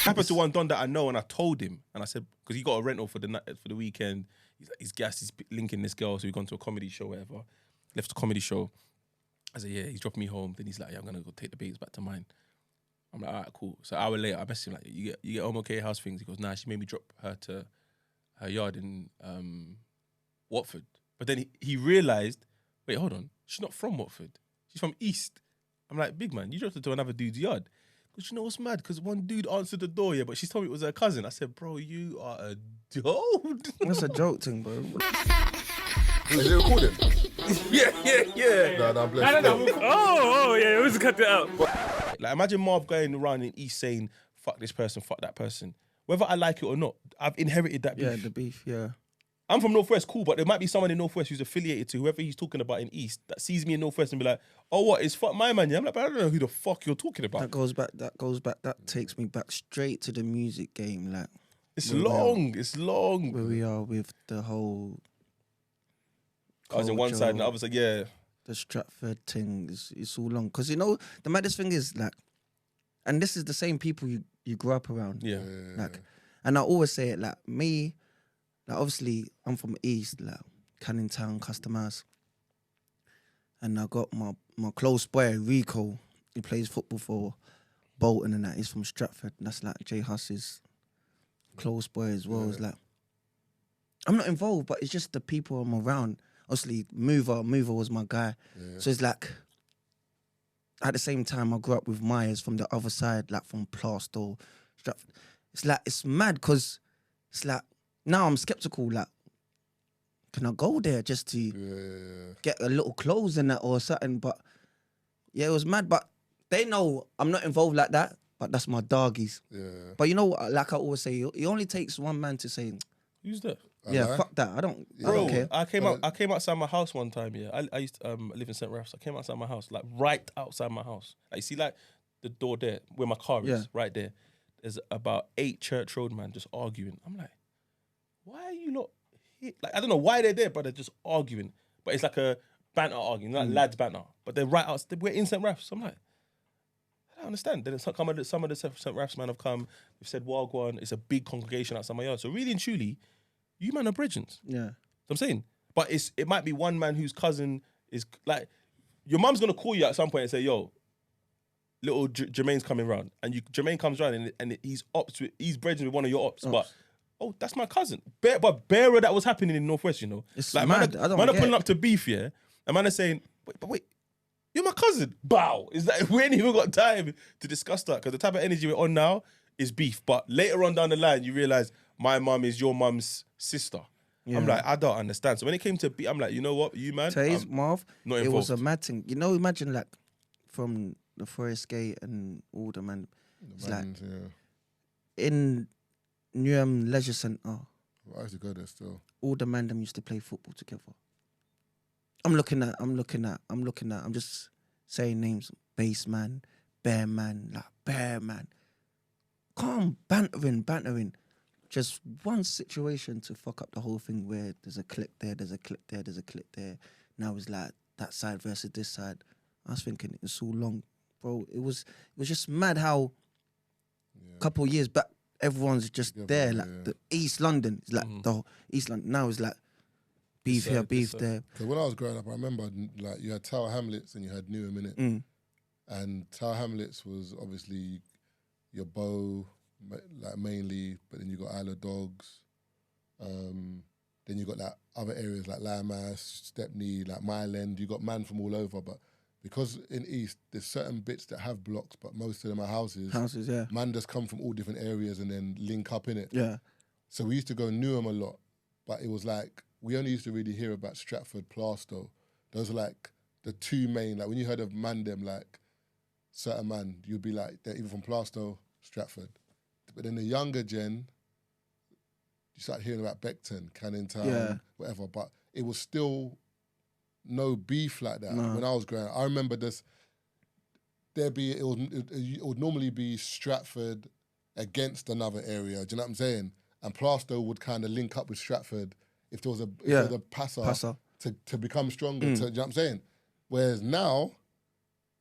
happened to one don that I know, and I told him, and I said, because he got a rental for the weekend. He's like, he's linking this girl, so we gone to a comedy show, whatever. Left the comedy show. I said, yeah, he's dropping me home. Then he's like, yeah, I'm gonna go take the babes back to mine. I'm like, all right, cool. So an hour later, I messaged him like, you get home okay, how's things? He goes, nah, she made me drop her to her yard in Watford. But then he realised, wait, hold on, she's not from Watford. She's from East. I'm like, big man, you dropped her to another dude's yard. Because you know what's mad? Because one dude answered the door, yeah, but she told me it was her cousin. I said, bro, you are a dude. That's a joke thing, bro. Is it recording? yeah. No, bless you. Oh, yeah, we just cut it out. Like, imagine Marv going around in East saying, fuck this person, fuck that person. Whether I like it or not, I've inherited that beef. Yeah, the beef, yeah. I'm from Northwest, cool, but there might be someone in Northwest who's affiliated to whoever he's talking about in East that sees me in Northwest and be like, oh, what, it's fuck my man, yeah? I'm like, but I don't know who the fuck you're talking about. That goes back, that takes me back straight to the music game, like. It's long. Where we are with the whole... I was in one side and the other side, yeah. The Stratford thing, it's all long. Because, you know, the maddest thing is, like, and this is the same people you grew up around. Yeah. Like, and I always say it, like, me, like, obviously, I'm from East, like, Canning Town, Custom House. And I got my close boy, Rico. He plays football for Bolton and that. He's from Stratford. And that's, like, J Huss's close boy as well. It's like, I'm not involved, but it's just the people I'm around. Obviously, Mover was my guy. Yeah. So it's like, at the same time, I grew up with Myers from the other side, like from Plaistow, Stratford. It's like, it's mad because it's like, now I'm skeptical, like, can I go there just to get a little clothes in that or something? But yeah, it was mad. But they know I'm not involved like that, but that's my doggies. Yeah. But you know, like I always say, it only takes one man to say, who's that? Fuck that. I don't care. I came outside my house one time, yeah. I used to live in St. Refs. I came outside my house, like right outside my house. Like, you see, like, the door there, where my car is, right there. There's about 8 Church Road man just arguing. I'm like, why are you not here? Like, I don't know why they're there, but they're just arguing. But it's like a banter arguing, like lads banter. But they're right outside, we're in St. Refs. I'm like, I don't understand. Then some of the St. Refs man have come, they've said, Wagwan, it's a big congregation outside my yard. So really and truly, you man are Bridgens. Yeah. I'm saying. But it might be one man whose cousin is, like, your mum's going to call you at some point and say, yo, little Jermaine's coming round. And Jermaine comes round and he's Bridgens with one of your ops. But, oh, that's my cousin. But bearer that was happening in Northwest, you know. It's like, mad. Man are pulling up to beef, yeah? And man are saying, wait, you're my cousin. Bow. It's like, we ain't even got time to discuss that because the type of energy we're on now is beef. But later on down the line, you realise my mum is your mum's sister. Yeah. I'm like, I don't understand. So when it came to beef, I'm like, you know what, you man, Marv, not involved. It was a mad thing. You know, imagine like from the Forest Gate and all the man. It's like in Newham Leisure Centre. I used to go there still. All the man them used to play football together. I'm just saying names. Baseman, Bearman, like Bearman. Calm, bantering. Just one situation to fuck up the whole thing where there's a clip there, there's a clip there, there's a clip there. Now it's like that side versus this side. I was thinking it's so long, bro. It was just mad how a couple of years back everyone's just there, like the East London. It's like the whole East London. Now it's like beef here, beef there. Because when I was growing up, I remember like you had Tower Hamlets and you had Newham in it. And Tower Hamlets was obviously your Bow, like mainly, but then you got Isle of Dogs. Then you got like other areas like Limehouse, Stepney, like Mile End. You got man from all over, but because in East there's certain bits that have blocks, but most of them are houses. Houses, yeah. Man just come from all different areas and then link up in it. Yeah. So we used to go Newham a lot, but it was like we only used to really hear about Stratford, Plaistow. Those are like the two main. Like when you heard of man, them like certain man, you'd be like they're either from Plaistow, Stratford. But then the younger gen, you start hearing about Beckton, Canning Town, whatever. But it was still no beef like that when I was growing up. I remember this. It would normally be Stratford against another area. Do you know what I'm saying? And Plaistow would kind of link up with Stratford if there was a passer. To become stronger. Do you know what I'm saying? Whereas now,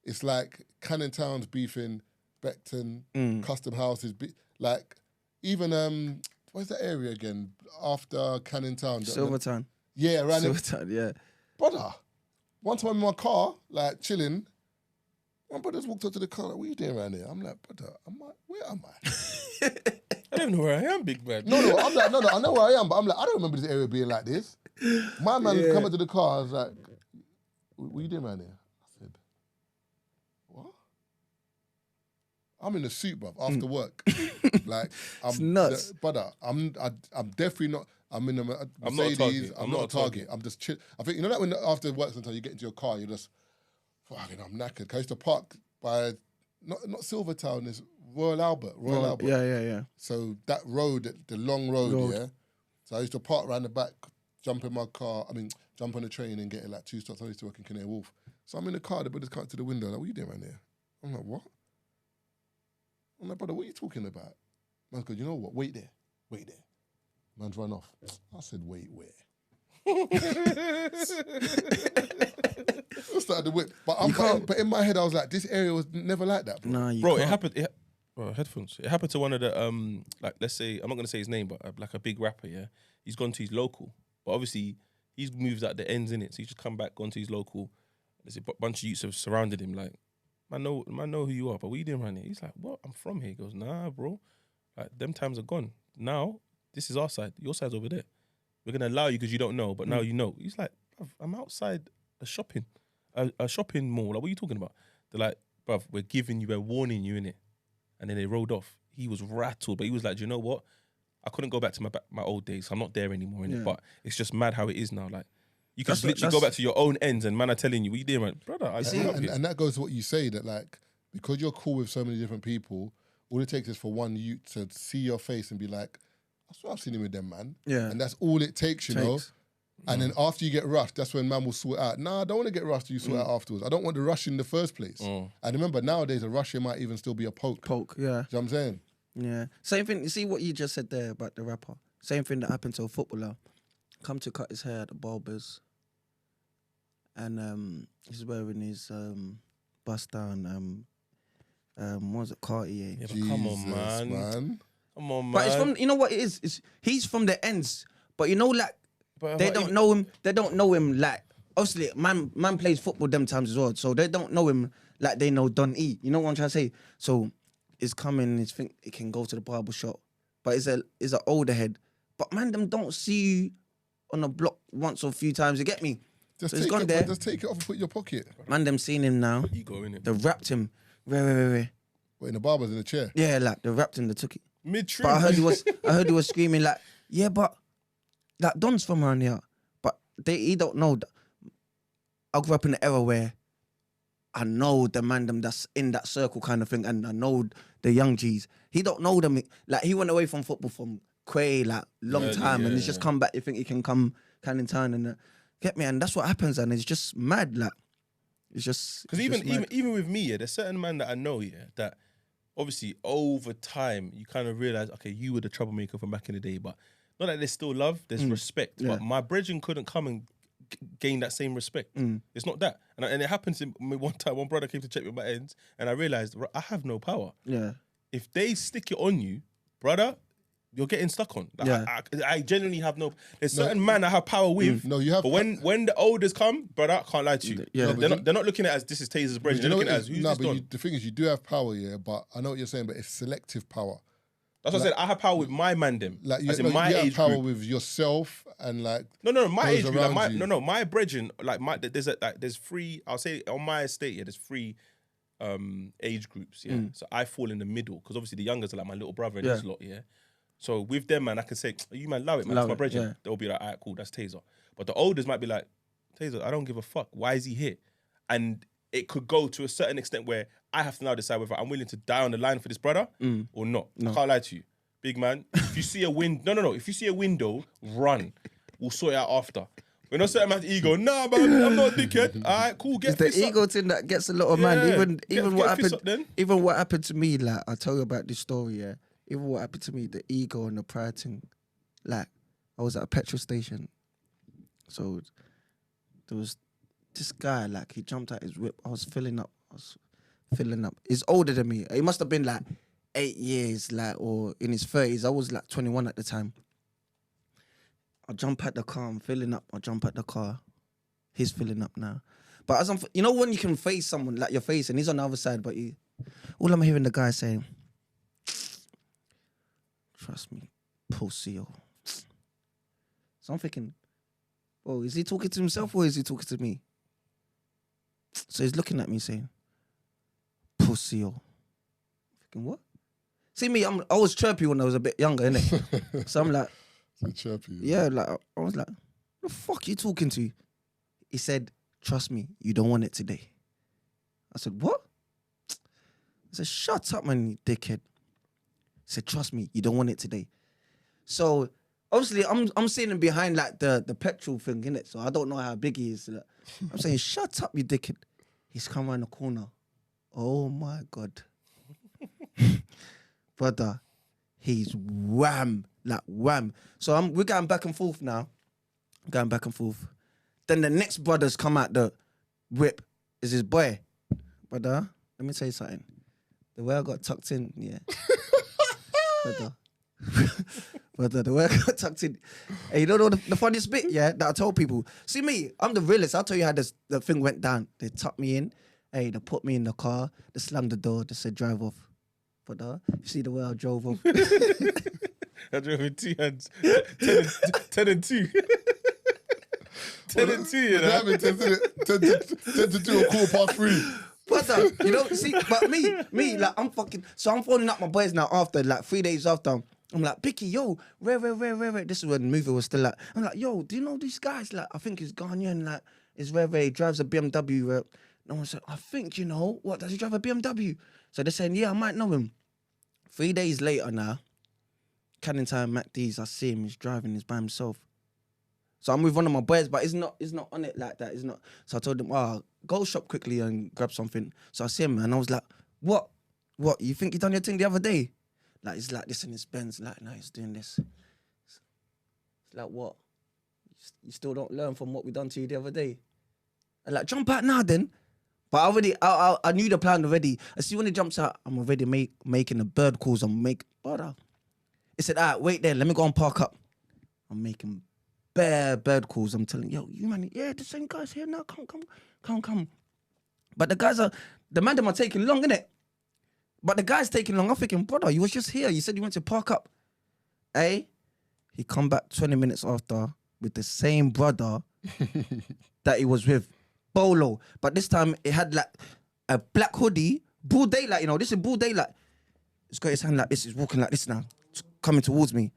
it's like Canning Town's beefing Beckton, Custom Houses. Like, even, where's that area again? After Canning Town. Silvertown. Yeah, around it. Silvertown, yeah. Brother, one time I'm in my car, like, chilling, my brother's walked up to the car, like, what are you doing around here? I'm like, brother, where am I? I don't know where I am, big man. No, I'm like, no, I know where I am, but I'm like, I don't remember this area being like this. My man come up to the car, I was like, what are you doing around here? I said, what? I'm in a suit, bruv, after work. Like, It's nuts. Brother, I'm definitely not, I'm in a Mercedes, I'm not a target. I'm just chill. I think, you know that when after work sometimes you get into your car, you're just, fucking, I'm knackered. I used to park by, not Silvertown, it's Royal Albert. Yeah. So that road, the long road, yeah. So I used to park around the back, jump in my car, jump on the train and get it like 2 stops. I used to work in Canary Wharf. So I'm in the car, the brother's coming to the window, like, what are you doing around here? I'm like, what? I'm like, brother, what are you talking about? Man's good, you know what? Wait there. Man's run off. I said, wait, where? I started to whip. But in my head, I was like, this area was never like that, bro. Nah, Bro, it happened. Headphones. It happened to one of the like, let's say, I'm not gonna say his name, but like a big rapper. Yeah, he's gone to his local, but obviously he's moved at the ends in it, so he's just come back, gone to his local. There's a bunch of youths have surrounded him. Like, man know who you are, but what are you doing around here? He's like, what? I'm from here. He goes, nah, bro. Like, them times are gone. Now this is our side. Your side's over there. We're gonna allow you because you don't know, but now you know. He's like, I'm outside a shopping mall. Like, what are you talking about? They're like, bruv, we're warning you, innit? And then they rode off. He was rattled, but he was like, do you know what? I couldn't go back to my old days. I'm not there anymore, innit? But it's just mad how it is now. Like, you can literally go back to your own ends and man are telling you, what you doing, man? Brother, I see. And that goes to what you say, that like, because you're cool with so many different people, all it takes is for one youth to see your face and be like, I swear I've seen him with them, man. Yeah. And that's all it takes, you know? And then after you get rushed, that's when man will sort out. Nah, I don't want to get rushed, you sort out afterwards. I don't want the rush in the first place. And remember, nowadays, a rush might even still be a poke. Poke, yeah. You know what I'm saying? Yeah. Same thing, you see what you just said there about the rapper? Same thing that happened to a footballer. Come to cut his hair at the barbers. And he's wearing his bust down, what was it, Cartier? Yeah, but come on, man. Come on, man. But it's from, you know what it is? He's from the ends. But you know, like, they don't know him. They don't know him like, obviously, man plays football them times as well. So they don't know him like they know Don E. You know what I'm trying to say? So it's coming, it's think it can go to the barber shop. But it's an older head. But man, them don't see you on the block once or a few times. You get me? Just so take it's gone it, there. Just take it off and put it in your pocket. Man, them seen him now. Ego, innit? They wrapped him. Where? What, in the barber's in the chair? Yeah, like they wrapped him. They took it. Mid-trim. But I heard he was screaming like, yeah, but like Don's from around here. But he don't know that. I grew up in the era where I know the man them that's in that circle kind of thing, and I know the young G's. He don't know them. Like, he went away from football from Quay like long time, and he's just come back. You think he can come Canning Town and get me, and that's what happens, and it's just mad. Like, it's just because even with me, there's certain man that I know, that obviously over time you kind of realize, okay, you were the troublemaker from back in the day, but not that there's still love, there's respect. But my brethren couldn't come and gain that same respect. It's not that, and it happened to me one time. One brother came to check me my ends, and I realized I have no power. Yeah, if they stick it on you, brother, you're getting stuck on. Like, I genuinely have no. There's certain man I have power with. No, you have. But when the elders come, brother, I can't lie to you. Yeah, they're not looking at it as this is Tazer's bread. They're looking at it as who's this Don? The thing is, you do have power, but I know what you're saying. But it's selective power. That's what I said. I have power with my man them. Like, you age have power group. with yourself and like. No, my age group. Like, you. My brethren. Like, there's three. I'll say on my estate. There's three age groups. Yeah, so I fall in the middle because obviously the youngers are like my little brother and his lot. Yeah. So with them, man, I can say, you man, love it, man. That's my brethren. Yeah. They'll be like, all right, cool, that's Tazer. But the olders might be like, Tazer, I don't give a fuck. Why is he here? And it could go to a certain extent where I have to now decide whether I'm willing to die on the line for this brother or not. I can't lie to you. Big man, if you see a window, no. If you see a window, run. We'll sort it out after. We're not certain man's ego. Nah, man, I'm not a dickhead. All right, cool, get it's the ego up. thing that gets a lot of man. Even what happened. Up, even what happened to me, like, I'll tell you about this story, yeah. Even what happened to me, the ego and the pride thing. Like, I was at a petrol station. So there was this guy, like, he jumped out his whip. I was filling up. He's older than me. He must have been like 8 years, like, or in his 30s. I was like 21 at the time. I jump at the car, I'm filling up. I jump at the car. He's filling up now. But as you know when you can face someone, like your face, and he's on the other side, but all I'm hearing the guy saying, trust me, pussy. So I'm thinking, oh, is he talking to himself or is he talking to me? So he's looking at me saying, pussy. Thinking, what? See me, I was chirpy when I was a bit younger, innit? So I'm like, So chirpy. yeah, like I was like, what the fuck are you talking to? He said, trust me, you don't want it today. I said, what? I said, shut up, man, you dickhead. He said, trust me, you don't want it today. So obviously I'm sitting behind like the petrol thing, innit? So I don't know how big he is. Like, I'm saying, shut up, you dickhead. He's come around the corner. Oh my God. Brother, he's wham, like wham. So we're going back and forth now. Going back and forth. Then the next brothers come out the whip is his boy. Brother, let me tell you something. The way I got tucked in, yeah. Brother, the way I got tucked in. Hey, you don't know the funniest bit, yeah, that I told people. See me, I'm the realest. I'll tell you how the thing went down. They tucked me in. Hey, they put me in the car. They slammed the door. They said, drive off. Brother, you see the way I drove off? I drove with 2 hands. 10 and 2. 10 and 2, you know? Damn it, 10 to 2 or 3:15. Brother, you know, see, but me, like, so I'm phoning up my boys now after, like, 3 days after. I'm like, Bicky, yo, where? This is when the movie was still like, I'm like, yo, do you know these guys? Like, I think he's Ghanaian, like, he's he drives a BMW. No one said, I think, you know, what, does he drive a BMW? So they're saying, yeah, I might know him. 3 days later now, Canning Town MacD's, I see him, he's driving, he's by himself. So I'm with one of my boys, but it's not on it like that. It's not. So I told him, go shop quickly and grab something. So I see him and I was like, what? You think you done your thing the other day? Like, he's like this in his Benz. Like, no, he's doing this. It's like, what? You still don't learn from what we done to you the other day? I'm like, jump out now then. But I knew the plan already. I see when he jumps out, I'm already making the bird calls. Brother. He said, all right, wait there. Let me go and park up. I'm making bare bird calls. I'm telling yo, you man, yeah, the same guy's here now. Come. But the man them are taking long, innit? But the guy's taking long. I'm thinking, brother, you was just here. You said you went to park up. Hey, he come back 20 minutes after with the same brother that he was with. Bolo. But this time it had like a black hoodie, broad daylight, you know, this is broad daylight. He's got his hand like this, he's walking like this now, coming towards me.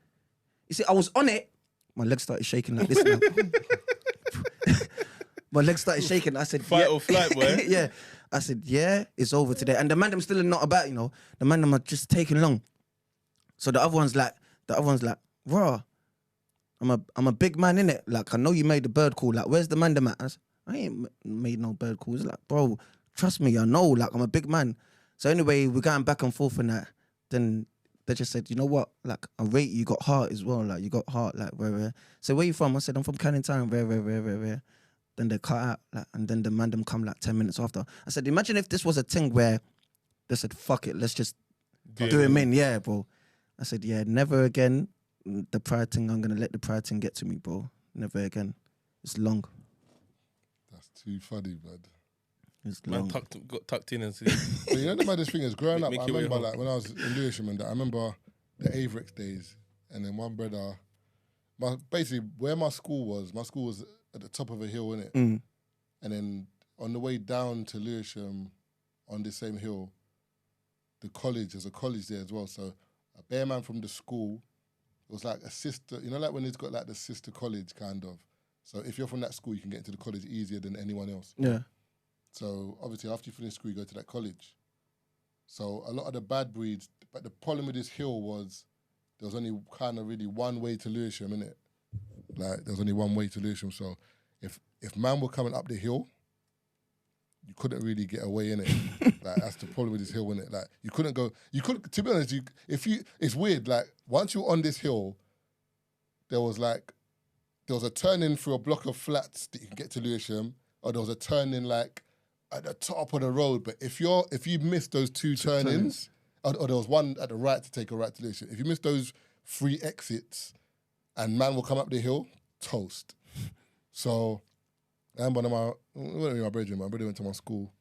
You see, I was on it, my legs started shaking like this now. My legs started shaking. I said, Fight or flight, boy. Yeah. I said, yeah, it's over today. And the man them still not about, you know. The man them are just taking long. So the other one's like, raw. I'm a big man, innit? Like, I know you made the bird call. Like, where's the man them at? I said, I ain't made no bird calls. Like, bro, trust me, I know. Like, I'm a big man. So anyway, we're going back and forth and that. Then they just said, you know what? Like, I rate you got heart as well. Like, you got heart. Like, where? So where you from? I said, I'm from Canning Town. Where? Then they cut out. Like, and then the man them come like 10 minutes after. I said, imagine if this was a thing where they said, fuck it, let's just do him in. Yeah, bro. I said, yeah, never again. The pride thing, I'm going to let the pride thing get to me, bro. Never again. It's long. That's too funny, bud. It's Man long. got tucked in and said, But you know the maddest thing is, growing up, Make I your way remember home. like when I was in Lewisham and that, I remember the Averex days, and then one brother, basically where my school was at the top of a hill, innit? Mm. And then on the way down to Lewisham, on the same hill, there's a college there as well. So a bear man from the school, it was like a sister, you know, like when it's got like the sister college kind of. So if you're from that school, you can get into the college easier than anyone else. Yeah. So obviously after you finish school, you go to that college. So a lot of the bad breeds, but the problem with this hill was there was only kind of really one way to Lewisham, innit? Like there was only one way to Lewisham. So if man were coming up the hill, you couldn't really get away in it. Like that's the problem with this hill, innit? Like to be honest, it's weird. Like once you're on this hill, there was a turn in through a block of flats that you can get to Lewisham, or there was a turn in like at the top of the road. But if you miss those two turn-ins or there was one at the right to take a right to Lewisham. If you miss those 3 exits, and man will come up the hill, toast. So, and one of my, my brother went to my school.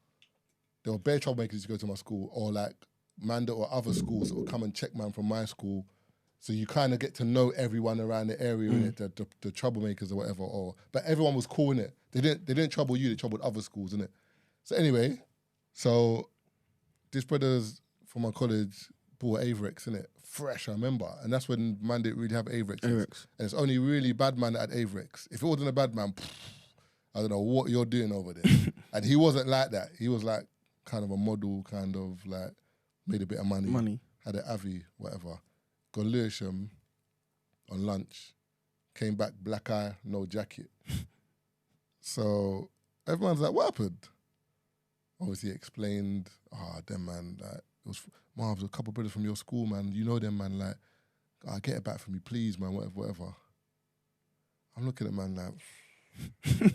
There were bare troublemakers used to go to my school, or like man that were other schools that would come and check man from my school. So you kind of get to know everyone around the area, innit? The troublemakers or whatever. But everyone was cool in it. They didn't trouble you. They troubled other schools, innit? So anyway, this brother's from my college bought Averex, innit? Fresh, I remember. And that's when man didn't really have Averex. And it's only really bad man that had Averex. If it wasn't a bad man, I don't know what you're doing over there. And he wasn't like that. He was like kind of a model, kind of like made a bit of money. Had an Avi, whatever. Got Lewisham on lunch. Came back, black eye, no jacket. So everyone's like, what happened? Obviously explained, them man, like, it was Marv, a couple of brothers from your school, man. You know them, man, like, get it back for me, please, man, whatever. I'm looking at man like,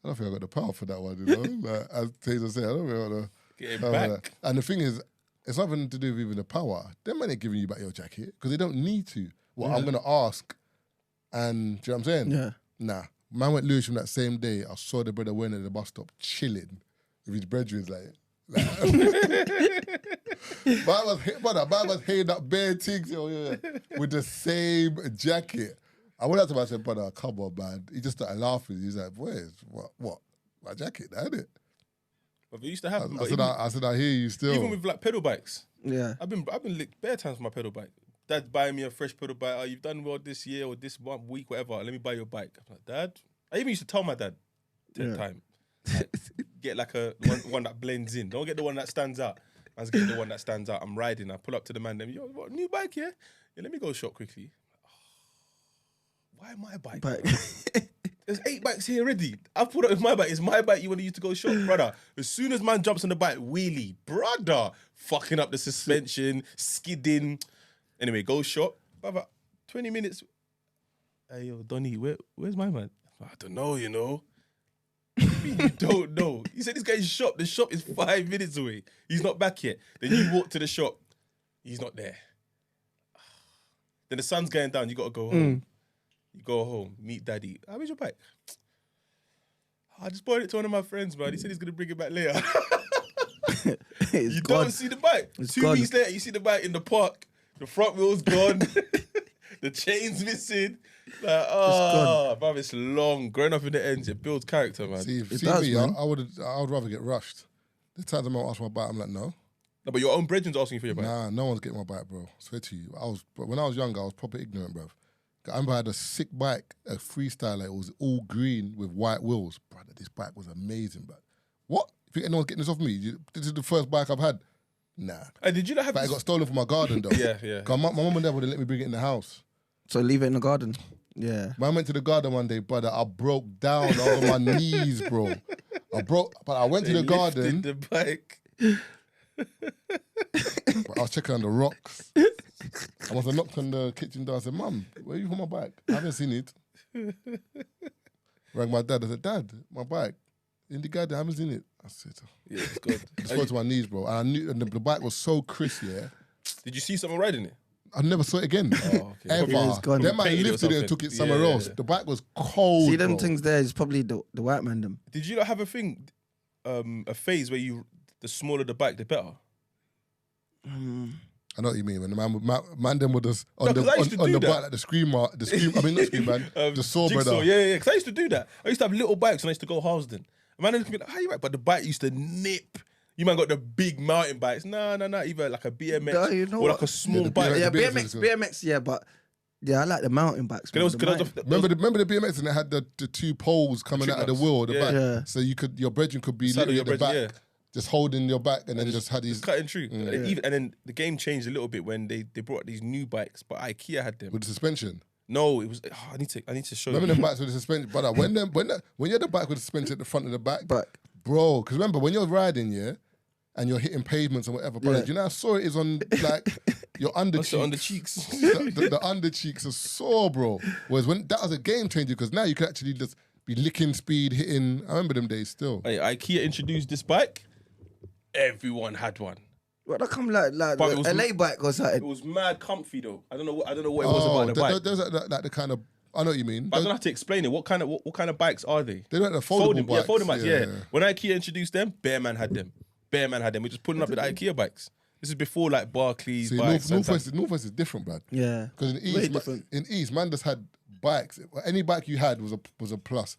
I don't think I got the power for that one, you know? Like, as Tazer said, I don't think I got the... Get it back. And the thing is, it's nothing to do with even the power. Them man ain't giving you back your jacket because they don't need to. Well, I'm going to ask, and do you know what I'm saying? Yeah. Nah. Man went Lewisham that same day. I saw the brother went at the bus stop chilling with his brethren, man was hating up bare things, with the same jacket. I went out to him and said, brother, come on, man. He just started laughing. He's like, boys, what? My jacket, that ain't it? But it used to happen. I said, I hear you still. Even with like pedal bikes. Yeah. I've been licked bare times for my pedal bike. Dad's buying me a fresh pedal bike. Oh, you've done well this year or this week, whatever. Let me buy your bike. I'm like, Dad. I even used to tell my dad, take time. Like, get like one that blends in. Don't get the one that stands out. Man's getting the one that stands out. I'm riding. I pull up to the man. Yo, what, new bike here? Yeah, let me go shop quickly. Why my bike? There's 8 bikes here already. I pulled up with my bike. It's my bike. You want to use to go shop, brother. As soon as man jumps on the bike, wheelie, brother, fucking up the suspension, skidding. Anyway, go shop. About 20 minutes. Hey, yo, Donny, where's my man? I don't know, you know. You don't know. He said he's going to shop. The shop is 5 minutes away. He's not back yet. Then you walk to the shop. He's not there. Then the sun's going down. You got to go home. You go home, meet daddy. How is your bike? I just bought it to one of my friends, man. He said he's going to bring it back later. You don't see the bike. It's 2 weeks later, you see the bike in the park. The front wheel's gone. The chain's missing. Like, bruv, it's long. Growing up in the ends, it builds character, man. See does, me, man. I would rather get rushed. The times I'm ask my bike, I'm like, no. No, but your own brethren's asking for your bike. Nah, no one's getting my bike, bro. I swear to you. When I was younger, I was proper ignorant, bruv. I remember I had a sick bike, a freestyler. It was all green with white wheels. Brother, this bike was amazing, but what? You think anyone's getting this off me? This is the first bike I've had. Nah. Hey, did you not have But this? it got stolen from my garden, though. Yeah. My mum and dad wouldn't let me bring it in the house. So leave it in the garden. Yeah. Man, I went to the garden one day, brother. I broke down over my knees, bro. But I went to the garden. The bike. But I was checking on the rocks. I must have knocked on the kitchen door. I said, Mum, where you put my bike? I haven't seen it. Rang my dad. I said, Dad, my bike. In the garden, I haven't seen it. I said, Yeah, it's good. I spoke to my knees, bro. And I knew and the bike was so crisp, yeah. Did you see someone riding it? I never saw it again. Oh, okay. Ever. it's gone. Them man Painted or lifted it and something. took it somewhere Yeah, else. yeah. The bike was cold, See them bro. things there is probably the white man them. Did you not have a thing, a phase where the smaller the bike, the better? I know what you mean, man. The man them with us on No, the 'cause I used to on do the that. bike, like the scream, I mean not scream, man. The saw, Jigsaw, brother. yeah. Because I used to do that. I used to have little bikes and I used to go Harlesden. A man looked at me like, how you right? But the bike used to nip. You man got the big mountain bikes. Nah. Either like a BMX No, you know or what? like a small the bike. BMX. Yeah, the BMX is BMX, yeah, but yeah, I like the mountain bikes. man, the mountain- Remember the BMX and it had the 2 poles coming out of the wheel, the Yeah. back. Yeah. So your brethren could be Saddle literally your at the back, brethren, just holding your back, and then just had these Cutting through. And then the game changed a little bit when they brought these new bikes, but IKEA had them. with the suspension. No, it was. I need to show Remember you. them bikes with the suspension, brother? When you had the bike with the suspension at the front and the back, Back. bro. Because remember when you're riding, yeah, and you're hitting pavements and whatever, brother. Yeah. Do you know how sore it is on like your under Also on the cheeks? cheeks. The under cheeks are sore, bro. Whereas when that was a game changer because now you can actually just be licking speed, hitting. I remember them days still. Hey, IKEA introduced this bike. Everyone had one. What I come like But it the was LA bike or It something. was mad comfy though. I don't know what it was about the bike. There's like the kind of, I know what you mean. But I don't have to explain it. What kind of bikes are they? They're like the foldable bikes. Yeah, folding bikes. Yeah. When IKEA introduced them, Bearman had them. We're just putting up with IKEA bikes. This is before like Barclays See, bikes. Northwest is different, Brad. Yeah. Because in East, man just had bikes. Any bike you had was a plus.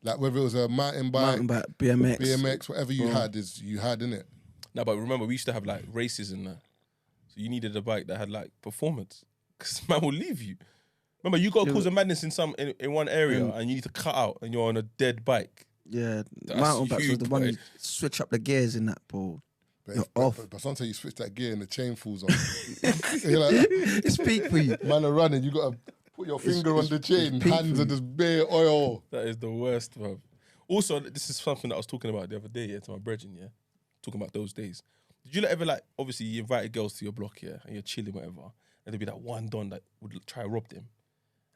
Like whether it was a mountain bike, BMX, whatever you had you had, innit? No, but remember we used to have like races in there. So you needed a bike that had like performance. Because man will leave you. Remember, you got to cause a madness in one area and you need to cut out and you're on a dead bike. Yeah, That's mountain bikes was huge, the one boy. you switch up the gears in that, bro. But sometimes you switch that gear and the chain falls off. You're like, It's peak for you. man are running, you got to put your finger on the chain, hands are just bare oil. That is the worst, bro. Also, this is something that I was talking about the other day, to my brethren, talking about those days. Did you ever obviously you invited girls to your block, and you're chilling, whatever, and there'd be that one don that would try to rob them.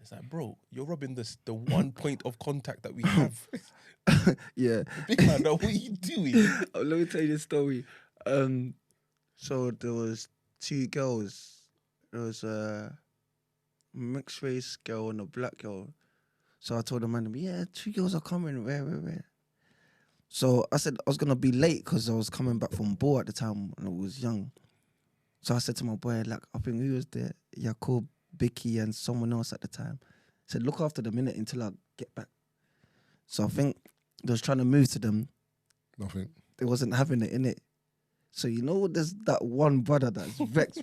It's like, bro, you're robbing the one point of contact that we have. Yeah. Big man, what are you doing? Let me tell you this story. So there was two girls. There was a mixed race girl and a black girl. So I told the man, yeah, two girls are coming. Where? So I said I was gonna be late because I was coming back from ball at the time and I was young. So I said to my boy, like, I think we was there, Jacob, Bicky, and someone else at the time. I said, look after the minute until I get back. So I think they was trying to move to them. Nothing. They wasn't having it in it. So you know, there's that one brother that's vexed,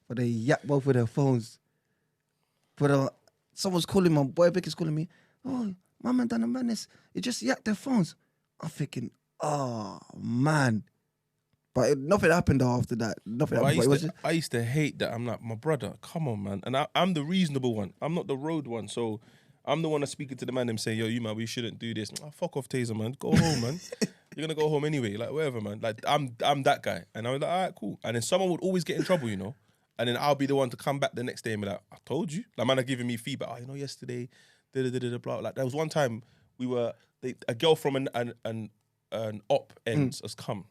but they yak both with their phones. But someone's calling my boy, Bicky's calling me. Oh, my man done a madness. He just yacked their phones. I'm thinking, oh man. But nothing happened after that. Nothing happened. I used to hate that. I'm like, my brother, come on, man. And I'm the reasonable one. I'm not the road one. So I'm the one that's speaking to the man and saying, yo, you man, we shouldn't do this. Oh, fuck off, Tazer, man. Go home, man. You're going to go home anyway. Like, whatever, man. Like, I'm that guy. And I was like, all right, cool. And then someone would always get in trouble, you know. And then I'll be the one to come back the next day and be like, I told you. Like, man are giving me feedback. Oh, you know, yesterday, blah. Like, there was one time a girl from an op ends has come.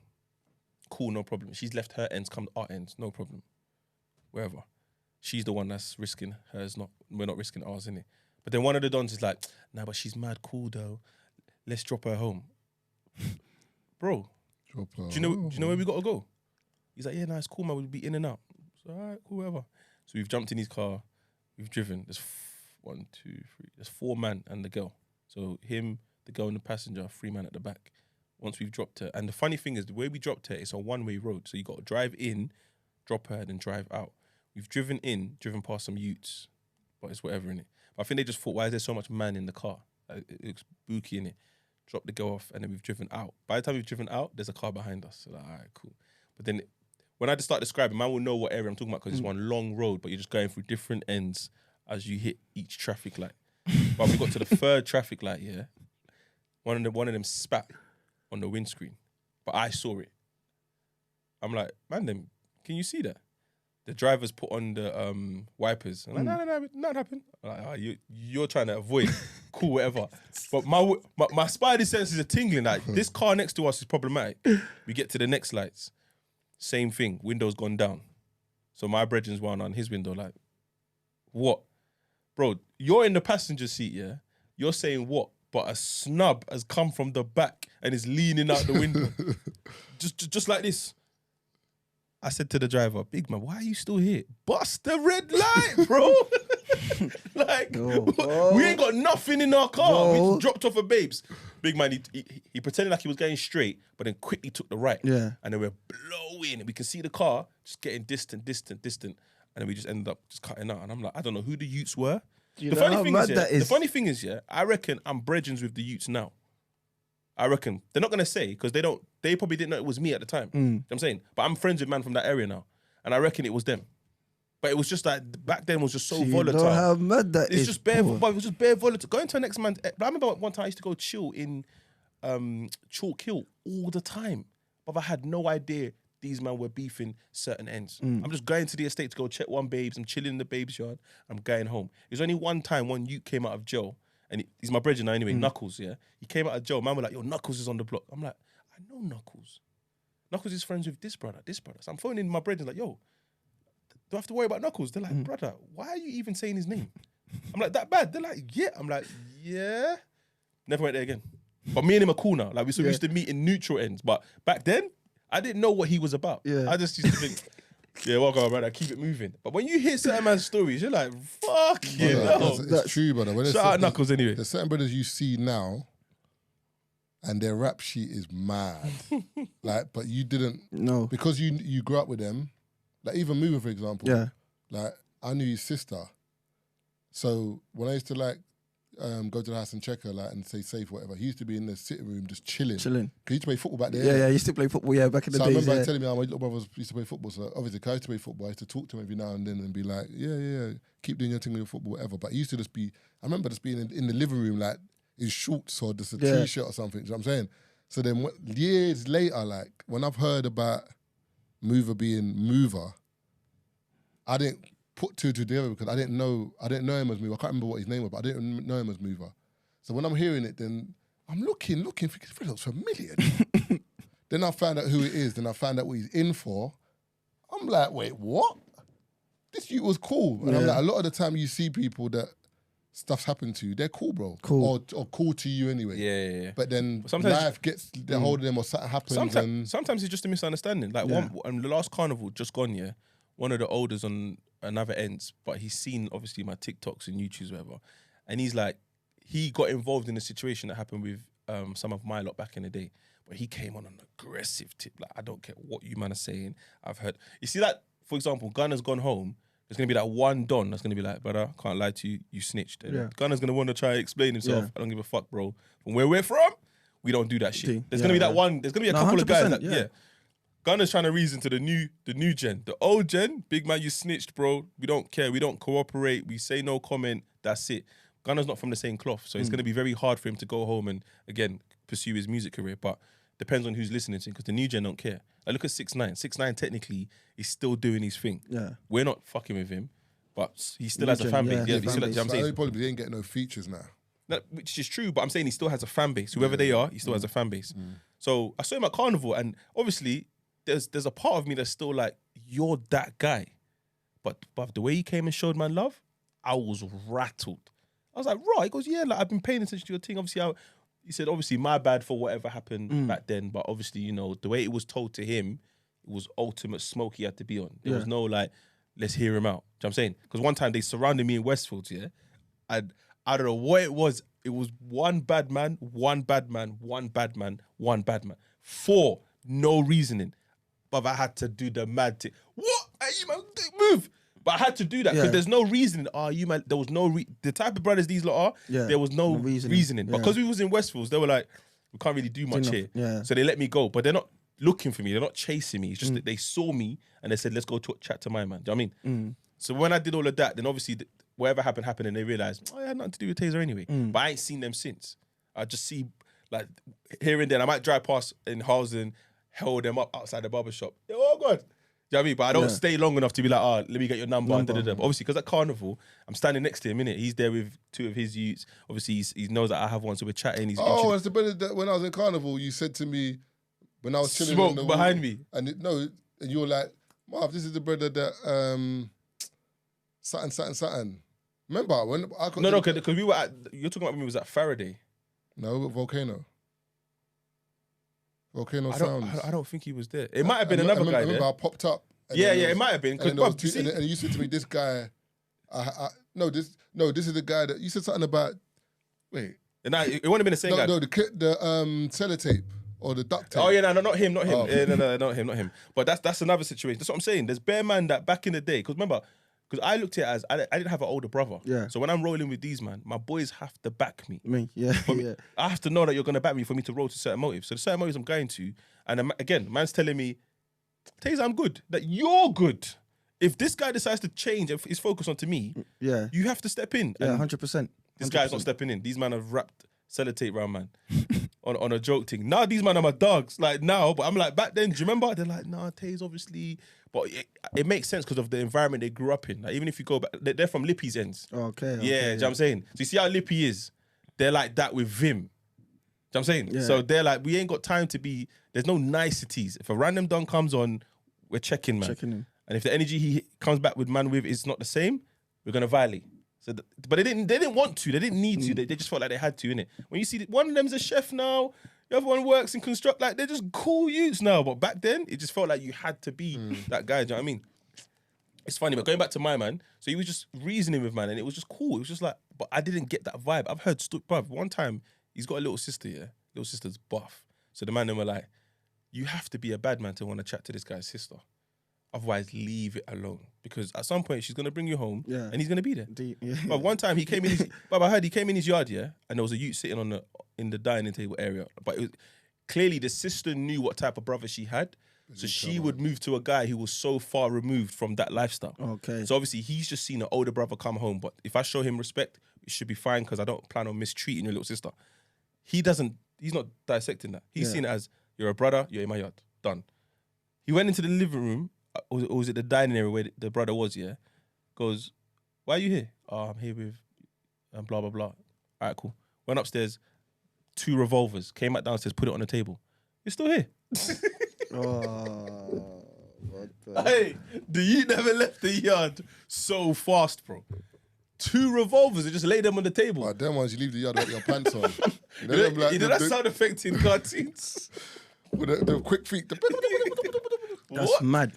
Cool, no problem. She's left her ends, come our ends, no problem. Wherever. She's the one that's risking hers, we're not risking ours, innit? But then one of the dons is like, nah, but she's mad cool though. Let's drop her home. Bro, do you know where we gotta go? He's like, yeah, nah, it's cool, man, we'll be in and out. So, all right, cool, whatever. So we've jumped in his car, we've driven. There's 1, 2, 3, there's 4 men and the girl. So him, the girl and the passenger, 3 men at the back. Once we've dropped her, and the funny thing is, the way we dropped her, it's a one-way road. So you got to drive in, drop her, then drive out. We've driven past some utes, but it's whatever in it. But I think they just thought, why is there so much man in the car? It looks spooky in it. Drop the girl off, and then we've driven out. By the time we've driven out, there's a car behind us. So like, all right, cool. But then when I just start describing, man will know what area I'm talking about because it's one long road, but you're just going through different ends as you hit each traffic light. But we got to the 3rd traffic light, one of them spat on the windscreen, but I saw it. I'm like, man, then can you see that? The driver's put on the wipers. I'm like, no, not happened. I'm like, oh, you're trying to avoid, cool, whatever. But my spidey senses are tingling. Like, this car next to us is problematic. We get to the next lights, same thing. Window's gone down. So my brethren's one on his window. Like, what, bro? You're in the passenger seat, yeah. You're saying what? But a snub has come from the back and is leaning out the window. just like this. I said to the driver, big man, why are you still here? Bust the red light, bro. Like, we ain't got nothing in our car. We just dropped off a babes. Big man, he pretended like he was going straight, but then quickly took the right. Yeah. And then we're blowing. We can see the car just getting distant. And then we just ended up just cutting out. And I'm like, I don't know who the youths were. The funny thing is, I reckon I'm brethrens with the youths now. I reckon. They're not going to say, because they probably didn't know it was me at the time. You know what I'm saying? But I'm friends with man from that area now. And I reckon it was them. But it was just like, back then was just so volatile. You know how mad that it's is, just bare, but it was just bare volatile. Going to the next man, I remember one time I used to go chill in Chalk Hill all the time. But I had no idea these men were beefing certain ends. I'm just going to the estate to go check one babes. I'm chilling in the babes yard. I'm going home. There's only one time one youth came out of jail, and he's my brother now anyway, Knuckles, yeah? He came out of jail. Man was like, yo, Knuckles is on the block. I'm like, I know Knuckles. Knuckles is friends with this brother. So I'm phoning my brethren like, yo, do I have to worry about Knuckles? They're like, brother, why are you even saying his name? I'm like, that bad? They're like, yeah. I'm like, yeah. Never went there again. But me and him are cool now. Like, we used to meet in neutral ends. But back then, I didn't know what he was about. Yeah. I just used to think, yeah, welcome, on, brother, keep it moving. But when you hear certain man's stories, you're like, fuck you. It's true, brother. When Shout out Knuckles anyway. There's certain brothers you see now, and their rap sheet is mad. Like, but you didn't. No. Because you grew up with them. Like, even Mover, for example. Yeah. Like, I knew his sister. So when I used to, like, go to the house and check her, like, and say safe, whatever, he used to be in the sitting room just chilling. Because he used to play football back there. Yeah, he used to play football, back in the days. So I remember telling me how my little brothers used to play football. So obviously, because I used to play football, I used to talk to him every now and then and be like, yeah, keep doing your thing with your football, whatever. But he used to just be, I remember just being in the living room, like, in shorts or just a t-shirt or something. Do you know what I'm saying? So then years later, like, when I've heard about Mover being Mover, I didn't put two together because I didn't know him as Mover. I can't remember what his name was, but I didn't know him as Mover. So when I'm hearing it, then I'm looking, thinking, it looks familiar. Then I found out who it is. Then I found out what he's in for. I'm like, wait, what? This dude was cool. And I'm like, a lot of the time you see people that stuff's happened to, they're cool, bro. Cool. Or cool to you anyway. Yeah. But then Sometimes life gets the hold of them or something happens. Sometimes it's just a misunderstanding. Like the last carnival just gone, one of the olders on another ends, but he's seen obviously my TikToks and YouTubes, whatever, and he's like, he got involved in a situation that happened with some of my lot back in the day, but he came on an aggressive tip. Like, I don't care what you man are saying. I've heard. You see that, for example, Gunner's gone home. There's gonna be that one Don that's gonna be like, brother, can't lie to you, you snitched. And Gunner's gonna want to try and explain himself. I don't give a fuck, bro. From where we're from, we don't do that shit. There's gonna be that one. There's gonna be a couple of guys that Gunner's trying to reason to the new gen. The old gen, big man, you snitched, bro. We don't care. We don't cooperate. We say no comment. That's it. Gunner's not from the same cloth, so it's going to be very hard for him to go home and, again, pursue his music career. But depends on who's listening to him, because the new gen don't care. Like, look at 6ix9ine. 6ix9ine, technically, is still doing his thing. Yeah. We're not fucking with him, but he still has a fan base. He probably ain't getting no features now. Which is true, but I'm saying he still has a fan base. Whoever they are, he still has a fan base. So I saw him at Carnival, and obviously, there's a part of me that's still like, you're that guy. But the way he came and showed man love, I was rattled. I was like, right. He goes, yeah, like, I've been paying attention to your thing. Obviously, he said, obviously, my bad for whatever happened back then. But obviously, you know, the way it was told to him, it was ultimate smoke he had to be on. There was no, like, let's hear him out. Do you know what I'm saying? Because one time they surrounded me in Westfields, and I don't know what it was. It was one bad man, one bad man, one bad man, one bad man. 4, no reasoning. But I had to do the mad thing. What? Hey, you man, move. But I had to do that because there's no reasoning. You man, there was no the type of brothers these lot are. There was no reasoning. But because we was in Westfields, they were like, we can't really do much here. Yeah. So they let me go. But they're not looking for me. They're not chasing me. It's just that they saw me and they said, let's go chat to my man. Do you know what I mean? So when I did all of that, then obviously whatever happened, and they realized, it had nothing to do with Tazer anyway. But I ain't seen them since. I just see, like, here and then, I might drive past in Housen, held them up outside the barbershop. Oh, God. Do you know what I mean? But I don't stay long enough to be like, let me get your number. Obviously, because at Carnival, I'm standing next to him, innit? He's there with 2 of his youths. Obviously, he knows that I have one, so we're chatting. It's the brother that when I was in Carnival, you said to me, when I was chilling smoke behind me. And and you were like, Marv, this is the brother that, something. Remember? When I No, because we were at, you're talking about when we was at Faraday. No, Volcano Sounds. I don't think he was there. It might have been another guy. I remember I popped up. It might have been. And you said to me, this guy, this is the guy that, you said something about, wait. No, it wouldn't have been the same guy. No, the sellotape or the duct tape. Oh yeah, no, not him. Oh. No, not him. But that's another situation. That's what I'm saying. There's bare man that back in the day, because remember, because I looked at it as, I didn't have an older brother. Yeah. So when I'm rolling with these, man, my boys have to back me. I have to know that you're going to back me for me to roll to certain motives. So the certain motives I'm going to, and again, man's telling me, Taser, I'm good. That you're good. If this guy decides to change and his focus onto me, you have to step in. Yeah, 100%. This guy's not stepping in. These men have wrapped sellotape round, man. on a joke thing. Now these men are my dogs. Like now, but I'm like, back then, do you remember? They're like, nah, Taze, obviously. But it makes sense because of the environment they grew up in. Like, even if you go back, they're from Lippy's ends. Okay. Yeah, do you know what I'm saying? So you see how Lippy is? They're like that with Vim. Do you know what I'm saying? Yeah. So they're like, we ain't got time to be, there's no niceties. If a random don comes on, we're checking, man. Checking him. And if the energy he comes back with man with is not the same, we're going to violate. So, but they didn't want to, they didn't need to, they just felt like they had to, innit? When you see, one of them's a chef now, the other one works in construct, like they're just cool youths now. But back then, it just felt like you had to be that guy, do you know what I mean? It's funny, but going back to my man, so he was just reasoning with man, and it was just cool. It was just like, but I didn't get that vibe. I've heard, bruv, one time, he's got a little sister, yeah? Little sister's buff. So the man then were like, you have to be a bad man to want to chat to this guy's sister. Otherwise, leave it alone. Because at some point, she's going to bring you home, and he's going to be there. But one time, he came in I heard he came in his yard, yeah? And there was a youth sitting in the dining table area. But it was, clearly, the sister knew what type of brother she had. So she would move to a guy who was so far removed from that lifestyle. Okay. So obviously he's just seen an older brother come home, but if I show him respect, it should be fine because I don't plan on mistreating your little sister. He's not dissecting that. He's seen it as, you're a brother, you're in my yard, done. He went into the living room, or was it the dining area where the brother was, yeah? Goes, why are you here? Oh, I'm here with blah, blah, blah. All right, cool. Went upstairs, 2 revolvers, came back downstairs, put it on the table. You're still here. Oh, what the... Hey, you never left the yard so fast, bro. 2 revolvers and just lay them on the table. But them ones, you leave the yard with your pants on. You know that sound effect in cartoons? With the quick feet. That's What? mad.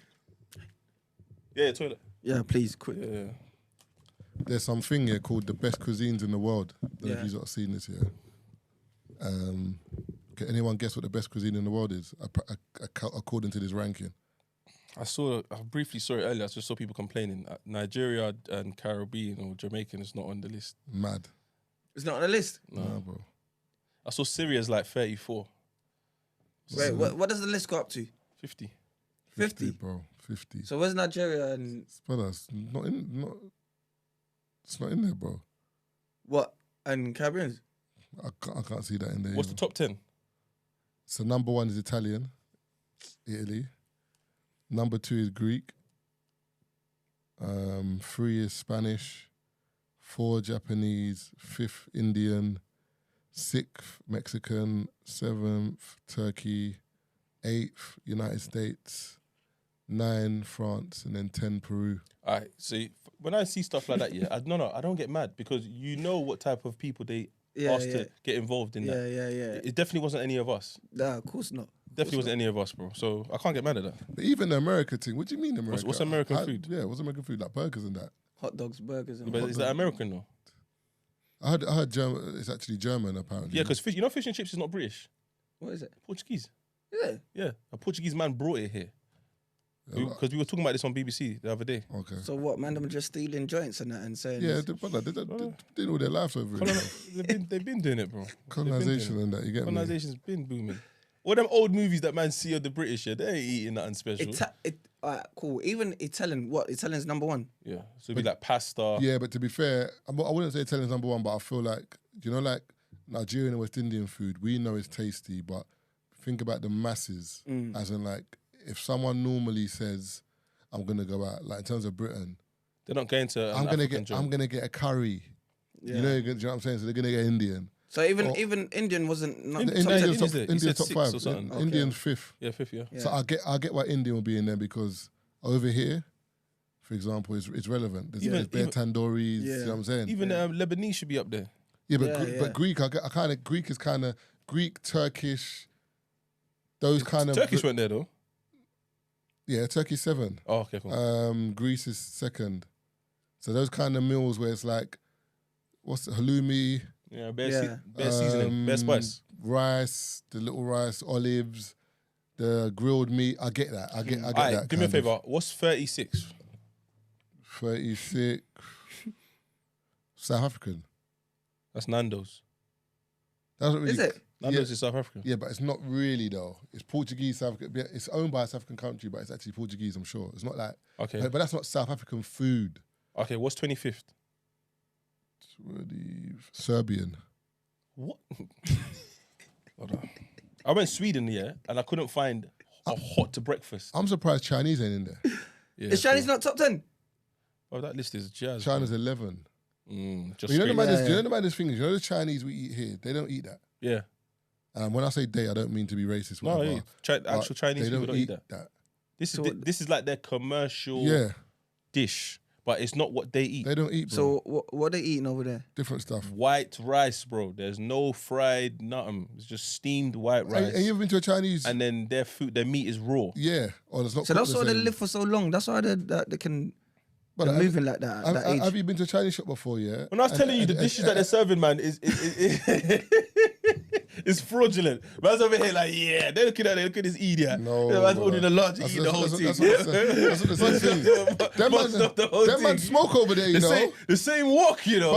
Yeah, toilet. Yeah, please, quick. Yeah. There's something here called the best cuisines in the world. I don't know if you've seen this here. Can anyone guess what the best cuisine in the world is, according to this ranking? I briefly saw it earlier. I just saw people complaining. Nigeria and Caribbean or Jamaican is not on the list. Mad. It's not on the list? No, bro. I saw Syria's like 34. Wait, what does the list go up to? 50. 50? Bro. 50. So where's Nigeria and... Brother, it's not in there, bro. What? And Caribbean? I can't see that in there. What's the top 10? So number 1 is Italian, Italy. Number 2 is Greek. 3 is Spanish. 4 Japanese. 5th Indian. 6th Mexican. 7th Turkey. 8th United States. 9 France, and then 10 Peru. All right, see, when I see stuff like that, yeah, I don't get mad because you know what type of people they asked to get involved in that. Yeah. It definitely wasn't any of us. Nah, of course not. Definitely wasn't any of us, bro. So I can't get mad at that. But even the American thing, what do you mean America? What's American food? Yeah, what's American food? Like burgers and that. Hot dogs, burgers, and But is that American though? I heard German. It's actually German apparently. Yeah, because you know fish and chips is not British. What is it? Portuguese. Yeah. Yeah, a Portuguese man brought it here. Because we were talking about this on BBC the other day. Okay. So what, man, them just stealing joints and that and saying... Yeah, they did all their lives over it. They've been doing it, bro. Colonisation and that, you get me? Colonisation's been booming. All them old movies that man see of the British, yeah, they ain't eating nothing special. Alright, cool. Even Italian, what? Italian's number 1? Yeah, so it'd be like pasta. Yeah, but to be fair, I wouldn't say Italian's number 1, but I feel like, you know, like Nigerian and West Indian food, we know it's tasty, but think about the masses, as in like, if someone normally says, I'm gonna go out, like in terms of Britain, they're not going to. I'm gonna get a curry. Yeah. You know what I'm saying? So they're gonna get Indian. So even Indian wasn't... Indian's top 5. or something. Okay. Indian's 5th. Yeah, 5th, yeah. Yeah. So I get why Indian will be in there because over here, for example, it's relevant. There's bare tandouris. You know what I'm saying? Even Lebanese should be up there. Yeah, but Greek, I kind of Greek is kind of Greek, Turkish, those kind of Turkish went there though. Yeah, Turkey's 7. Oh, okay, cool. Greece is 2nd. So those kind of meals where it's like, what's it, halloumi? Yeah, bare seasoning, bare spice. Rice, the little rice, olives, the grilled meat. I get that. I get that. Do me a favour. What's 36? 36. South African. That's Nando's. That's not really, Is it? Nando's is South African. Yeah, but it's not really though. It's Portuguese, South African. It's owned by a South African country, but it's actually Portuguese, I'm sure. It's not like... Okay. But that's not South African food. Okay, what's 25th? Serbian. What? Hold on. I went Sweden, yeah, and I couldn't find a hot to breakfast. I'm surprised Chinese ain't in there. Yeah, Is Chinese not top 10? Oh, that list is jazz. China's 11. Just You know the straight. man, you know the man, this thing is, you know the Chinese we eat here, they don't eat that. Yeah. And when I say they, I don't mean to be racist. No, Whatever, actual Chinese they people don't eat that. that. This is like their commercial dish, but it's not what they eat. They don't eat, bro. So what they eating over there? Different stuff. White rice, bro. There's no fried nothing. It's just steamed white rice. And you ever been to a Chinese? And then their meat is raw. Yeah, or it's not. So that's cooked why the they same. live for so long. That's why they can. But They're moving like that at that age. Have you been to a Chinese shop before? Yeah. When I was telling you the dishes that they're serving, man, is it's fraudulent. Man's over here like, yeah, they're looking at this idiot. No, man's ordering a large, eating the whole thing. That's what the same thing. Them man smoke over there, you know. The same walk, you know.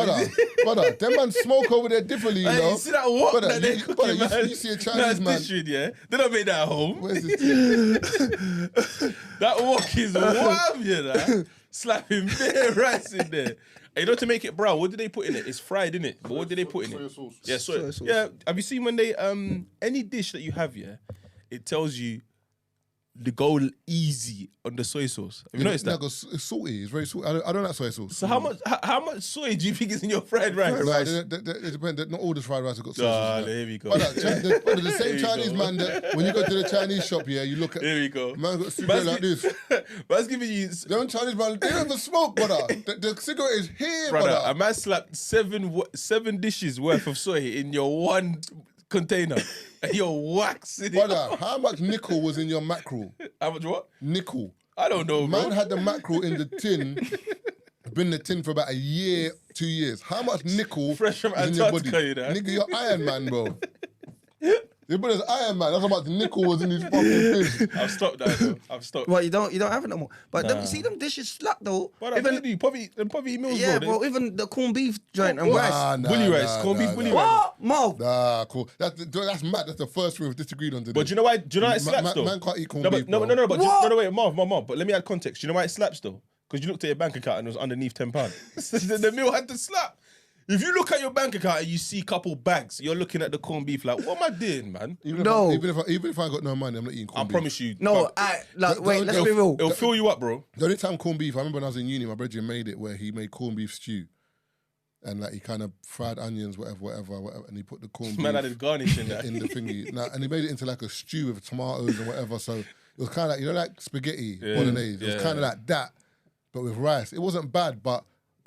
Brother, them man smoke over there differently, you Hey, know. you see that walk Brother, that they're cooking, man? you see a Chinese man. Dishing, yeah? They don't make that at home. Where's this thing? That walk is wild, you know. Slapping bare rice in there. And you know, to make it brown, what do they put in it? It's fried, innit? But what do they put in it? Sauce. Yeah, Soy sauce. Yeah, have you seen when they any dish that you have, yeah, it tells you the go easy on the soy sauce. Have you noticed that? It's salty. It's very salty. I don't like soy sauce. So how much soy do you think is in your fried rice? It depends. Not all the fried rice have got soy sauce. There we go. But the same There you Chinese go. man that when you go to the Chinese shop, yeah, you look at There we go. man got a cigarette like this. Man's giving you, Them Chinese man, they don't even smoke, brother. The cigarette is here, brother. A brother. man slapped seven dishes worth of soy in your one container, and you're waxing it. Brother, how much nickel was in your mackerel? How much what? Nickel. I don't know, bro. Man had the mackerel in the tin, been in the tin for about a year, 2 years. How much nickel Fresh from is in your body? Antarctica, you know? Nigga, you're Iron Man, bro. Your brother's Iron Man. That's how much nickel was in his fucking thing. I've stopped that, though. I've stopped. Well, you don't have it no more. But them, see them dishes slap though. But I told you, poverty meals, Yeah, bro. bro. Even the corned beef joint and rice. Bully rice, corned beef bully rice. What? Mo? Nah, cool. That's mad. That's the first thing we've disagreed on today. But do you know why? Do you know why it slaps though? Man can't eat corned No, beef, but no, bro. no, but What? no, wait, Marv. But let me add context. Do you know why it slaps though? Because you looked at your bank account and it was underneath £10. The meal had to slap. If you look at your bank account and you see a couple bags, you're looking at the corned beef like, what am I doing, man? Even No. if I got no money, I'm not eating I corned beef. promise you. No, but wait. Let's be real. it'll fill you up, bro. The only time corned beef, I remember when I was in uni, my brother made it where he made corned beef stew. And like he kind of fried onions, whatever, and he put the corned Man, I beef did garnish in that. in the thingy. And he made it into like a stew with tomatoes and whatever. So it was kind of like, you know, like spaghetti bolognese. It was kind of like that, but with rice. It wasn't bad, but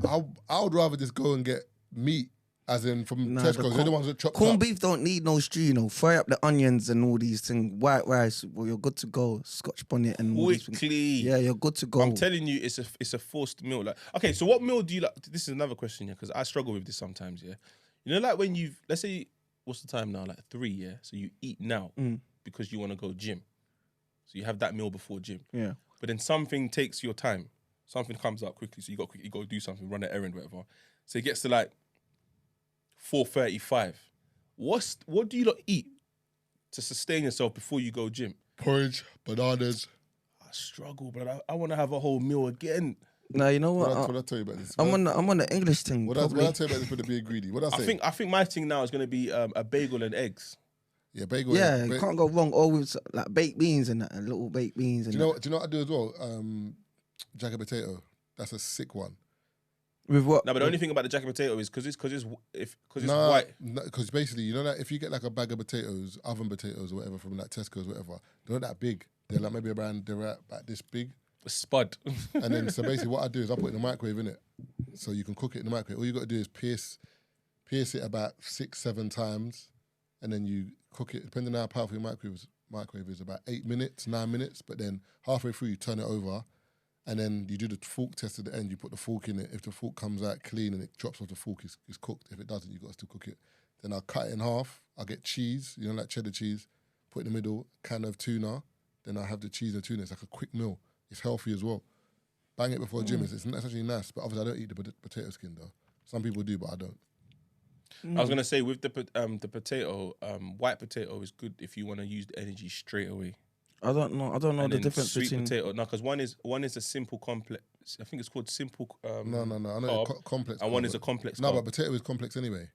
I would rather just go and get meat, as in from Tesco. They're the ones that chop corned up. beef don't need no stew, you know. Fry up the onions and all these things. White rice, well, you're good to go. Scotch bonnet and all these things. Quickly. Yeah, you're good to go. I'm telling you, it's a forced meal. Like, okay, so what meal do you like? This is another question, yeah, because I struggle with this sometimes, yeah. You know, like when let's say, what's the time now? Like 3, yeah. So you eat now because you want to go gym. So you have that meal before gym. Yeah. But then something takes your time. Something comes up quickly, so you got to do something, run an errand, whatever. So it gets to like 4:35. What do you lot eat to sustain yourself before you go gym? Porridge, bananas. I struggle, but I want to have a whole meal again. No, you know what? What I tell you about this? I'm on the English thing. What I tell you about this for the being greedy? What I say? I think my thing now is going to be a bagel and eggs. Yeah, bagel. Yeah, you can't go wrong. Always like baked beans and that, and little baked beans. And Do you know what I do as well? Jacket potato. That's a sick one. with what? No, but the only thing about the jacket potato is because it's white. Because basically, you know that if you get like a bag of potatoes, oven potatoes or whatever from like Tesco's, whatever, they're not that big. They're like maybe about this big. Spud. And then so basically, what I do is I put it in the microwave, innit? So you can cook it in the microwave. All you got to do is pierce it about 6-7 times, and then you cook it. Depending on how powerful your microwave is about 8 minutes, 9 minutes. But then halfway through, you turn it over. And then you do the fork test at the end. You put the fork in it. If the fork comes out clean and it drops off the fork, it's cooked. If it doesn't, you got to still cook it. Then I'll cut it in half. I'll get cheese, you know, like cheddar cheese. Put it in the middle, can of tuna. Then I'll have the cheese and tuna. It's like a quick meal. It's healthy as well. Bang it before gym. It's actually nice. But obviously, I don't eat the potato skin though. Some people do, but I don't. I was gonna say with the potato, white potato is good if you want to use the energy straight away. I don't know And the then difference sweet between. potato. No, because one is a simple complex. I think it's called simple. No. I know carb, complex. and one carb, is a complex. No, carb. but potato is complex anyway.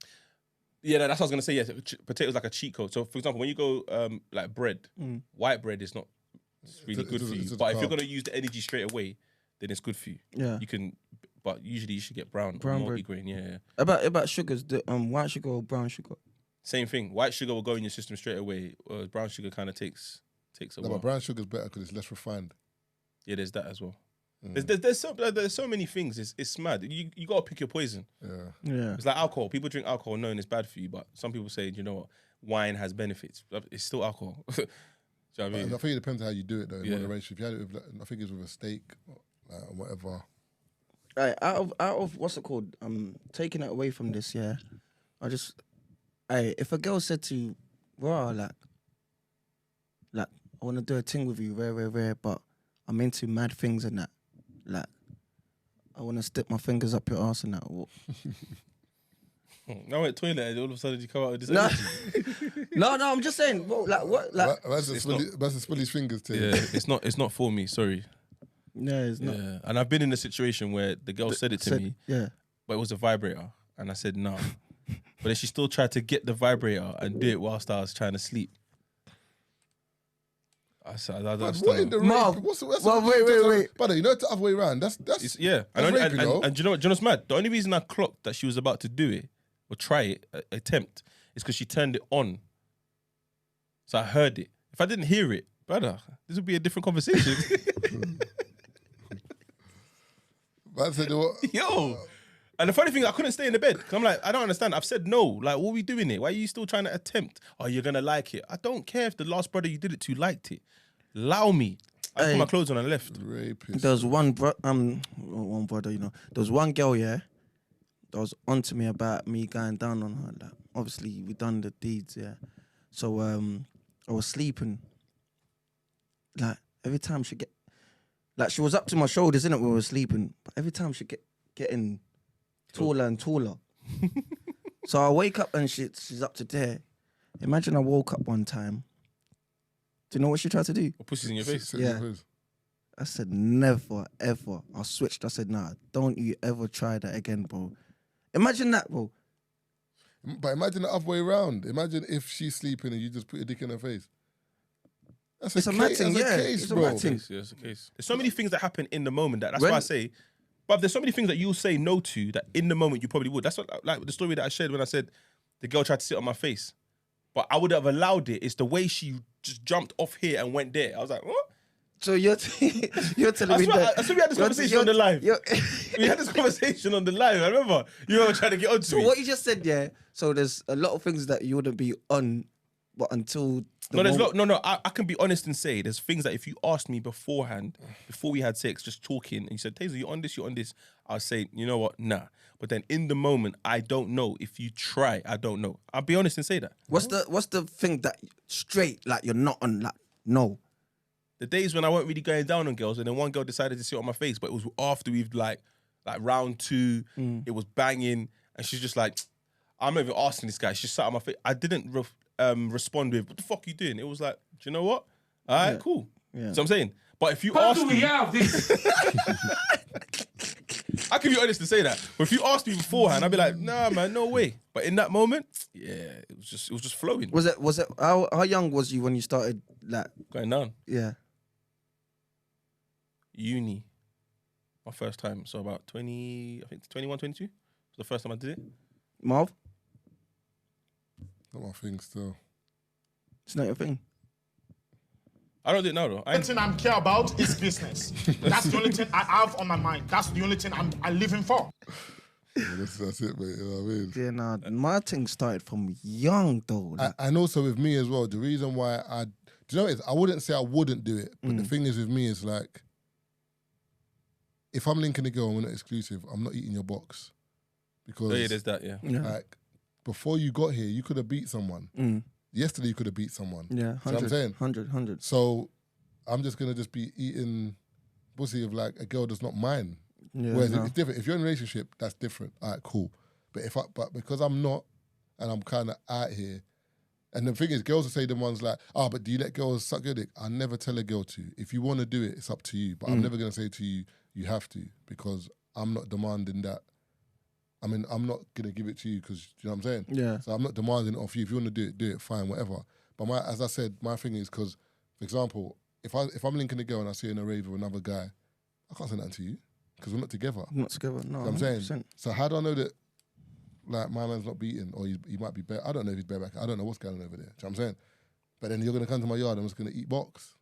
Yeah, no, that's what I was gonna say. Yes, potato is like a cheat code. So, for example, when you go like bread, white bread is not really good for you. But if you're gonna use the energy straight away, then it's good for you. Yeah. You can, but usually you should get brown Brown bread. multigrain. Yeah. About sugars, the white sugar or brown sugar. Same thing. White sugar will go in your system straight away. Whereas brown sugar kind of takes a No, while. but brown sugar's better because it's less refined. Yeah, there's that as well. There's so many things. It's mad. You gotta pick your poison. Yeah. It's like alcohol. People drink alcohol knowing it's bad for you, but some people say, you know what, wine has benefits. It's still alcohol. Do you know what I mean? I think it depends how you do it though. In Yeah. moderation. If you had it with, I think it's with a steak, or whatever. Right, out of what's it called? Taking it away from this, yeah. If a girl said to you, "Bro, like, I want to do a thing with you, rare, but I'm into mad things and that. Like, I want to stick my fingers up your ass and that." I went to the toilet and all of a sudden you come out with this No, energy. no, I'm just saying. Well, like what? Like, That's a spill his fingers to you. Yeah, it's not for me. Sorry. yeah, it's not. Yeah, and I've been in a situation where the girl said it to me, Yeah. but it was a vibrator, and I said no. But then she still tried to get the vibrator and do it whilst I was trying to sleep. I said, I But don't what in the Marv, rape? wait. Brother, you know it's the other way around. That's yeah. That's rape, you know? And do you know what's mad? The only reason I clocked that she was about to do it or try it, attempt, is because she turned it on. So I heard it. If I didn't hear it, brother, this would be a different conversation. Man said, what? Yo. And the funny thing, I couldn't stay in the bed. 'Cause I'm like, I don't understand. I've said no. Like, what are we doing here? Why are you still trying to attempt? Oh, you're going to like it. I don't care if the last brother you did it to liked it. Allow me. I put my clothes on and left. Rapist. There was one brother, you know. There was one girl, yeah, that was onto me about me going down on her. Like, obviously, we done the deeds, yeah. So I was sleeping. Like every time she get, like she was up to my shoulders, innit, when we were sleeping. But every time she getting taller and taller. So I wake up and she's up to there. Imagine I woke up one time. Do you know what she tried to do? Or pussy's in your face. Sit in your Yeah. face. I said, never, ever. I switched. I said, nah, don't you ever try that again, bro. Imagine that, bro. But imagine the other way around. Imagine if she's sleeping and you just put your dick in her face. That's It's a mad thing, that's yeah. a case, It's a bro. mad thing. Yeah, it's a case. There's so many things that happen in the moment that's When- why I say, but there's so many things that you'll say no to that in the moment you probably would. That's what, like the story that I shared when I said the girl tried to sit on my face, but I would have allowed it. It's the way she just jumped off here and went there. I was like, what? So you're telling me that. I swear we had this conversation on the live. We had this conversation on the live. I remember you were trying to get onto So me. what you just said, yeah. So there's a lot of things that you wouldn't be on, but until the moment. I can be honest and say there's things that if you asked me beforehand, before we had sex, just talking, and you said, Tazer, you on this, I'll say, you know what, nah. But then in the moment, I don't know. If you try, I don't know. I'll be honest and say that. What's the thing that straight, like you're not on, like, no. The days when I weren't really going down on girls, and then one girl decided to sit on my face, but it was after we've like round two, it was banging, and she's just like, I'm not even asking this guy. She just sat on my face. I didn't respond with, what the fuck are you doing? It was like, do you know what? All right, cool. Yeah. So I'm saying, but if you ask me, I can be honest and say that. But if you asked me beforehand, I'd be like, nah, man, no way. But in that moment, yeah, it was just flowing, Was it how young was you when you started, like, going down. yeah? Uni, my first time. So about 20, I think 21, 22. Was the first time I did it. Marv, Not my thing still. it's not your thing. I don't do it now though. The only thing I care about is business. That's the only thing I have on my mind. That's the only thing I'm living for. Yeah, that's it, mate. You know what I mean? Yeah, nah, my thing started from young though. Like, And also with me as well, the reason why do you know what it is? I wouldn't say I wouldn't do it, but the thing is with me is like, if I'm linking a girl and we're not exclusive, I'm not eating your box. Because Oh, yeah, there's that, yeah. like, before you got here, you could have beat someone. Yesterday you could have beat someone. yeah, See what I'm saying? 100. So I'm just gonna just be eating pussy of like a girl that's not mine. Yeah, Whereas no. it's different. If you're in a relationship, that's different. All right, cool. But because I'm not, and I'm kind of out here, and the thing is, girls will say the ones like, but do you let girls suck your dick? I never tell a girl to. If you want to do it, it's up to you. But I'm never gonna say to you, you have to, because I'm not demanding that. I mean, I'm not gonna give it to you because you know what I'm saying. Yeah. So I'm not demanding it off you. If you want to do it, fine, whatever. But as I said, my thing is because, for example, if I'm linking a girl and I see her in a rave with another guy, I can't say nothing to you because we're not together. Not together. No, You know what I'm saying. 100%. So how do I know that like my man's not beating, or he might be bare. I don't know if he's bareback. I don't know what's going on over there. Do you know what I'm saying? But then you're gonna come to my yard and I'm just gonna eat box.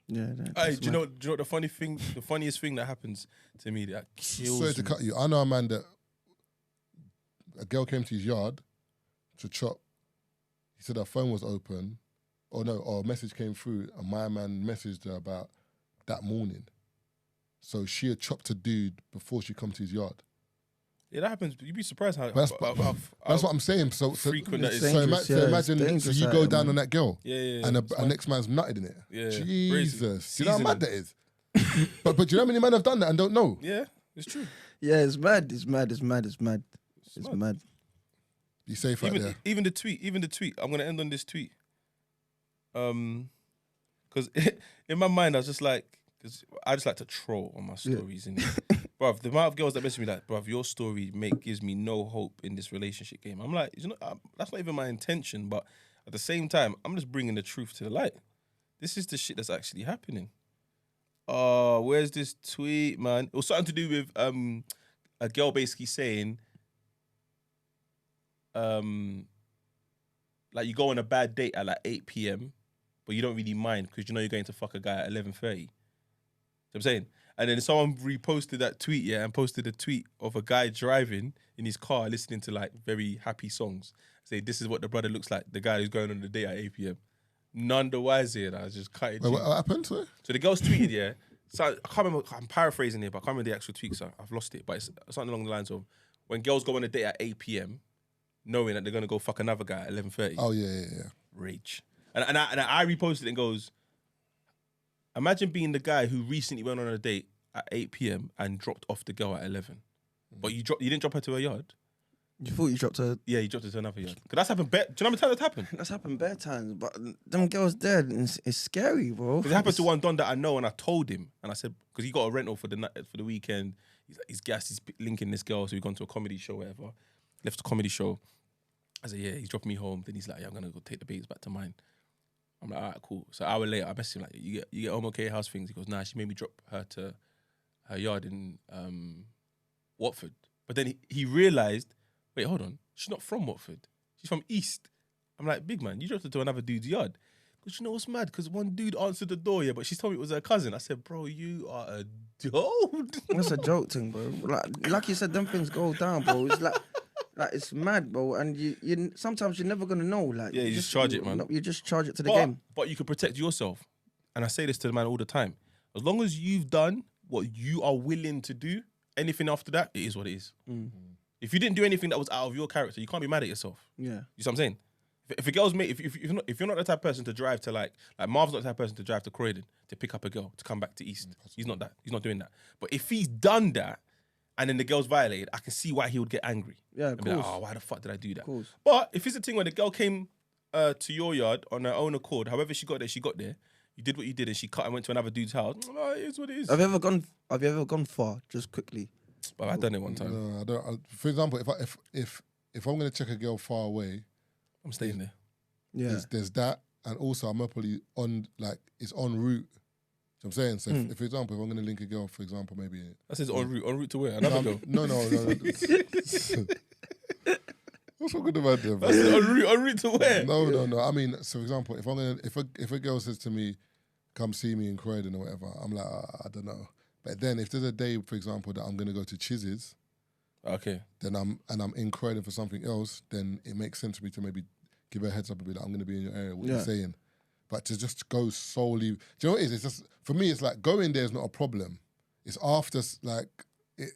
Yeah. Hey, do you know what the funny thing? The funniest thing that happens to me that kills Sorry me. to cut you. I know a man that a girl came to his yard to chop. He said her phone was open, or a message came through, and my man messaged her about that morning. So she had chopped a dude before she come to his yard. Yeah, that happens. You'd be surprised how. That's what I'm saying. So frequent that is. So imagine so you go down on that girl, Yeah. and a next man's nutted in it. Yeah, Jesus, do you know how Seasoning. mad that is? but do you know how many men have done that and don't know? Yeah, it's true. Yeah, it's mad. It's mad. Be safe out there. Even the tweet. I'm gonna end on this tweet. Because in my mind I was just like, because I just like to troll on my stories, and bruv, the amount of girls that message me like, bruv, your story gives me no hope in this relationship game. I'm like, that's not even my intention, but at the same time, I'm just bringing the truth to the light. This is the shit that's actually happening. Oh, where's this tweet, man? It was something to do with a girl basically saying, like you go on a bad date at like 8 p.m, but you don't really mind because you know you're going to fuck a guy at 11:30. You know what I'm saying? And then someone reposted that tweet, and posted a tweet of a guy driving in his car listening to like very happy songs. Say, this is what the brother looks like, the guy who's going on the date at 8 p.m. None the wiser, I was just cut it. What happened to it? So the girl's tweeted, so I can't remember, I'm paraphrasing it, but I can't remember the actual tweet, so I've lost it. But it's something along the lines of, when girls go on a date at 8 p.m, knowing that they're going to go fuck another guy at 11:30. Oh, yeah. Rage. And I reposted it and goes, imagine being the guy who recently went on a date at 8 p.m. and dropped off the girl at 11. But you didn't drop her to her yard? You thought you dropped her? Yeah, you dropped her to another yard. Because that's happened, do you know how many times that's happened? That's happened bare times, but them girls there, it's scary, bro. It happened to one don that I know, and I told him, and I said, because he got a rental for the weekend, he's gassed, he's linking this girl, so we've gone to a comedy show, whatever. Left the comedy show. I said, yeah, he's dropping me home. Then he's like, yeah, I'm gonna go take the babes back to mine. I'm like, all right, cool. So an hour later, I messaged him like, you get home okay, how's things? He goes, nah, she made me drop her to her yard in Watford. But then he realised, wait, hold on, she's not from Watford. She's from East. I'm like, big man, you dropped her to another dude's yard. Because you know what's mad? Because one dude answered the door, but she told me it was her cousin. I said, bro, you are a dude. That's a joke thing, bro. Like you said, them things go down, bro. It's like it's mad, bro. And you sometimes you're never gonna know. Like, Yeah, you just charge it, man. You just charge it to the game. But you can protect yourself. And I say this to the man all the time. As long as you've done what you are willing to do, anything after that, it is what it is. If you didn't do anything that was out of your character, you can't be mad at yourself. Yeah. You see what I'm saying? If a girl's mate, if you're not the type of person to drive to like Marv's not the type of person to drive to Croydon to pick up a girl to come back to East. He's not that. He's not doing that. But if he's done that and then the girl's violated, I can see why he would get angry. Yeah, of and be like, course. oh, why the fuck did I do that? Of course. But if it's a thing where the girl came to your yard on her own accord, however she got there, you did what you did, and she cut and went to another dude's house. Oh, it is what it is. Have you ever gone far? Just quickly. But I've done it one time. No, I don't. For example, if I'm gonna check a girl far away, I'm staying there. Yeah. there's that, and also I'm probably on it's en route. So I'm saying, so if, for example, if I'm gonna link a girl, for example, maybe That says en route to where? Another girl. No. What's wrong with the man there, bro? That says en route to where? No. I mean, so for example, if a girl says to me, "Come see me in Croydon" or whatever, I'm like, I don't know. But then if there's a day, for example, that I'm gonna go to Chiz's, Okay. then I'm in Croydon for something else, then it makes sense for me to maybe give her a heads up and be like, I'm going to be in your area, what are you saying? But to just go solely, do you know what it is? It's just, for me, it's like going there is not a problem. It's after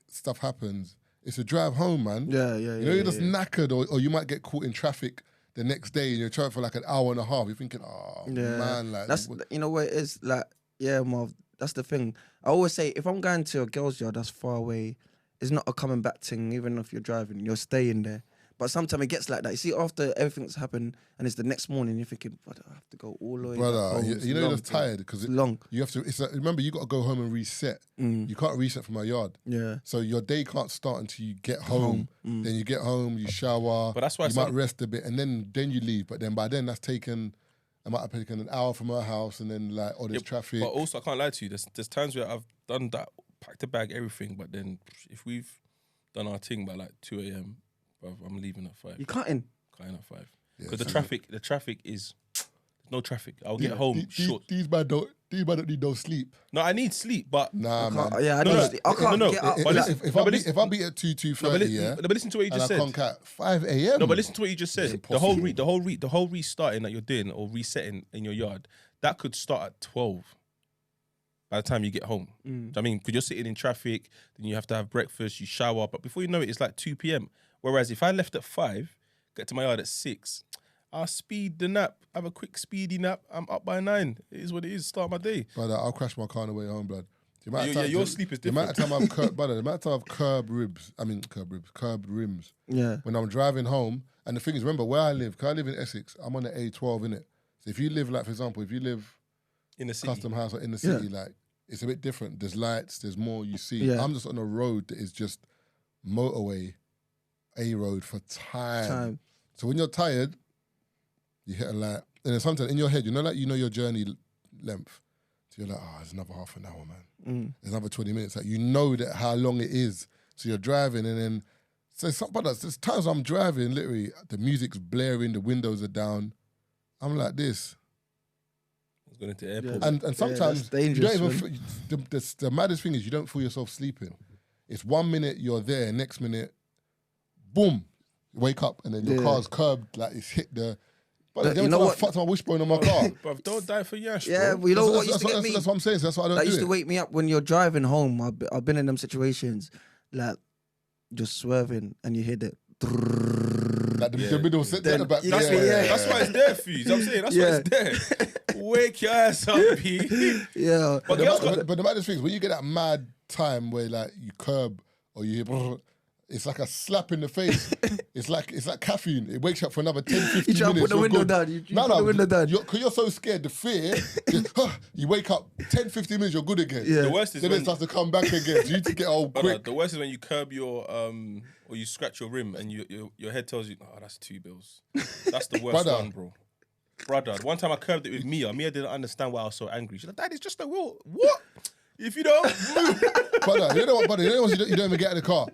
stuff happens. It's a drive home, man. Yeah. You know, you're just knackered, or you might get caught in traffic the next day and you're traveling for like an hour and a half. You're thinking, man, like. That's, you know what it is? Like, yeah, Marv, that's the thing. I always say, if I'm going to a girl's yard that's far away, it's not a coming back thing, even if you're driving, you're staying there. But sometimes it gets like that. You see, after everything's happened and it's the next morning, you're thinking, brother, I have to go all the way Brother, home. you know, you're just tired because it's long. You have to. Remember, you got to go home and reset. You can't reset from my yard. Yeah. So your day can't start until you get home. Then you get home, you shower. But that's why you might rest a bit, and then you leave. But then by then that's taken. I might have taken an hour from her house, and then like, there's traffic. But also, I can't lie to you. There's times where I've done that, packed a bag, everything. But then if we've done our thing by like 2 a.m, Bruv, I'm leaving at 5. You cutting? Cutting at 5. Yeah, Because so- the traffic is no traffic. I'll get home short. These man don't need no sleep. No, I need sleep, but Nah, man. Yeah, I No, need no, sleep. I can't no, get up. but like- listen- If I beat at 2:30, yeah, but listen to what you and just I said. can't cat 5 a.m. No, but listen to what you just said. It's The whole impossible. the whole restarting that you're doing or resetting in your yard, that could start at 12 by the time you get home. Do you know what I mean? Because you're sitting in traffic, then you have to have breakfast, you shower, but before you know it, it's like 2 p.m. Whereas if I left at 5, get to my yard at 6, I'll speed the nap, have a quick speedy nap, I'm up by 9. It is what it is, start my day. Brother, I'll crash my car on the way home, blood. The amount of Yeah, time- your sleep is The amount of different. time I've curb, brother, the amount of time I've curb rims. Yeah. When I'm driving home, and the thing is, remember where I live, because I live in Essex, I'm on the A12, innit? So if you live, like, for example, if you live In the city. custom house or in the city, like, it's a bit different. There's lights, there's more you see. Yeah. I'm just on a road that is just motorway, A road for time. So when you're tired, you hit a light. And then sometimes in your head, you know your journey length. So you're like, there's another half an hour, man. There's another 20 minutes. Like, you know that how long it is. So you're driving and then, there's times I'm driving, literally, the music's blaring, the windows are down. I'm like this. I was going into the airport. And sometimes that's you don't dangerous, even the maddest thing is you don't feel yourself sleeping. It's 1 minute you're there, next minute, boom, you wake up and then your car's curbed, like it's hit the. But You know I what? fucked my wishbone on my car. Bruv, don't die for Yash, Yeah, bro. but you know what that's, used to get me? that's what I'm saying. So that's why I don't That do used it. to wake me up when you're driving home. I've been in them situations, like just swerving, and you hear the. Like the middle set Then at the back. you That's, get why, me, yeah. that's why it's there for you. You know what I'm saying? That's why it's there. Wake your ass up, P. Yeah, But girls the maddest thing is when you get that mad time where like you curb or you hear, it's like a slap in the face. it's like caffeine. It wakes you up for another 10, 15 You try to minutes. put the you're window good. down. You put the window down. Because you're so scared, the fear, you wake up 10, 15 minutes, you're good again. Yeah. The worst is Then when it starts to come back again. So you need to get all Brother, quick. the worst is when you curb your or you scratch your rim and your head tells you, oh, that's 2 bills. That's the worst Brother. one, bro. Brother, one time I curbed it with Mia. Mia didn't understand why I was so angry. She's like, Dad, it's just a wheel. What? If you don't move. Brother, you know what, brother? You know what you don't even get in the car?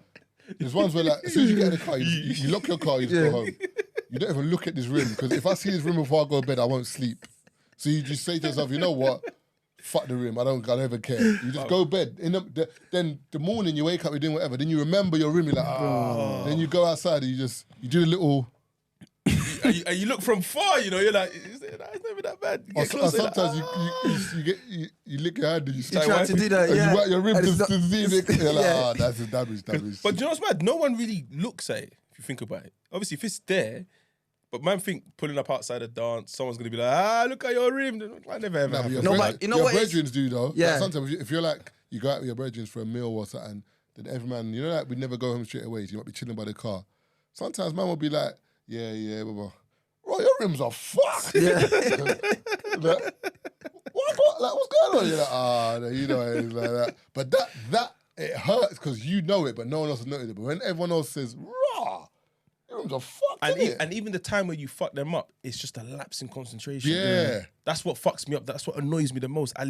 There's ones where like, as soon as you get in the car, you lock your car, you just go home. You don't even look at this rim, because if I see this rim before I go to bed, I won't sleep. So you just say to yourself, you know what? Fuck the rim. I don't even care. You just go to bed. Then the morning you wake up, you're doing whatever. Then you remember your rim. You're like, Then you go outside and you do a little. and you look from far, you know, you're like, it's never that bad. You Or, get closer, sometimes like, you lick your hand and you You try to do that, and yeah. you wipe your rim And to it's not- see it. You're like, yeah. that's a damage. But do you know what's mad? No one really looks at it, if you think about it. Obviously, if it's there, but man think pulling up outside a dance, someone's going to be like, look at your rim. That never ever happens. No, but you know your what is- brethrens do though. Yeah. Like sometimes if you're like, you go out with your brethrens for a meal or something, then every man, you know, like we never go home straight away. So you might be chilling by the car. Sometimes man will be like, yeah, blah, blah. Bro, your rims are fucked. Like, what's going on? You're like, no, you know it's like that. But that it hurts because you know it, but no one else has noticed it. But when everyone else says, raw, your rims are fucked, innit? And even the time where you fuck them up, it's just a lapse in concentration. Yeah. That's what fucks me up. That's what annoys me the most. I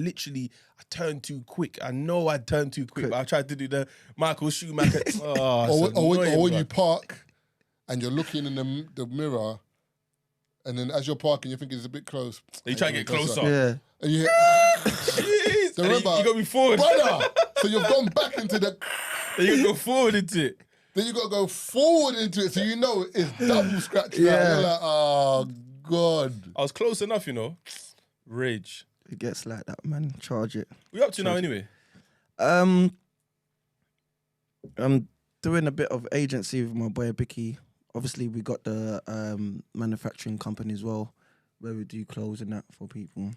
turn too quick. I know I turn too quick, but I tried to do the Michael Schumacher. Or when you park and you're looking in the mirror, and then as you're parking, you're thinking it's a bit close. You try to get closer. Yeah. And you hear, Jeez. So And remember- you got me forward. brother, so you've gone back into the, And you got to go forward into it. then you got to go forward into it, so you know it's double scratching out. Yeah. You're like, oh, God. I was close enough, you know. Rage. It gets like that, man. Charge it. We up to now anyway? I'm doing a bit of agency with my boy Bicky. Obviously, we got the manufacturing company as well, where we do clothes and that for people.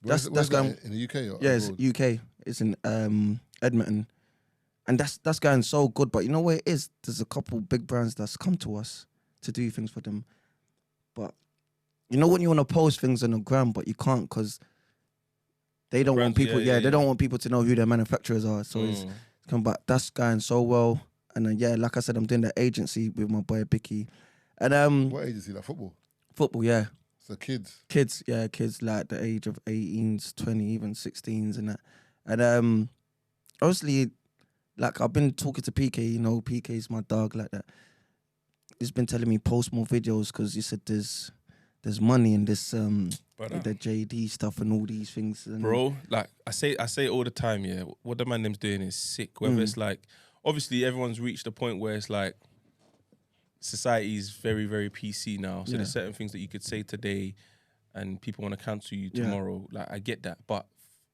Where's That's that, going. in the UK or Yeah, it's abroad? UK. It's in Edmonton, and that's going so good. But you know where it is? There's a couple big brands that's come to us to do things for them. But you know when you want to post things on the gram, but you can't because they don't want Brands, people. yeah, They don't want people to know who their manufacturers are. So it's come back. That's going so well. And then like I said, I'm doing the agency with my boy Bicky, and What agency? Like football? football. Yeah, So kids. kids like the age of 18s, 20, even 16s and that. And obviously, like I've been talking to PK, you know, PK's my dog like that. he's been telling me post more videos because he said there's money in this Brother. the JD stuff and all these things. And Bro, like I say all the time, yeah. What the man them's doing is sick. Whether it's like, obviously everyone's reached a point where it's like society is very, very PC now. So there's certain things that you could say today, and people want to cancel you tomorrow. Like I get that, but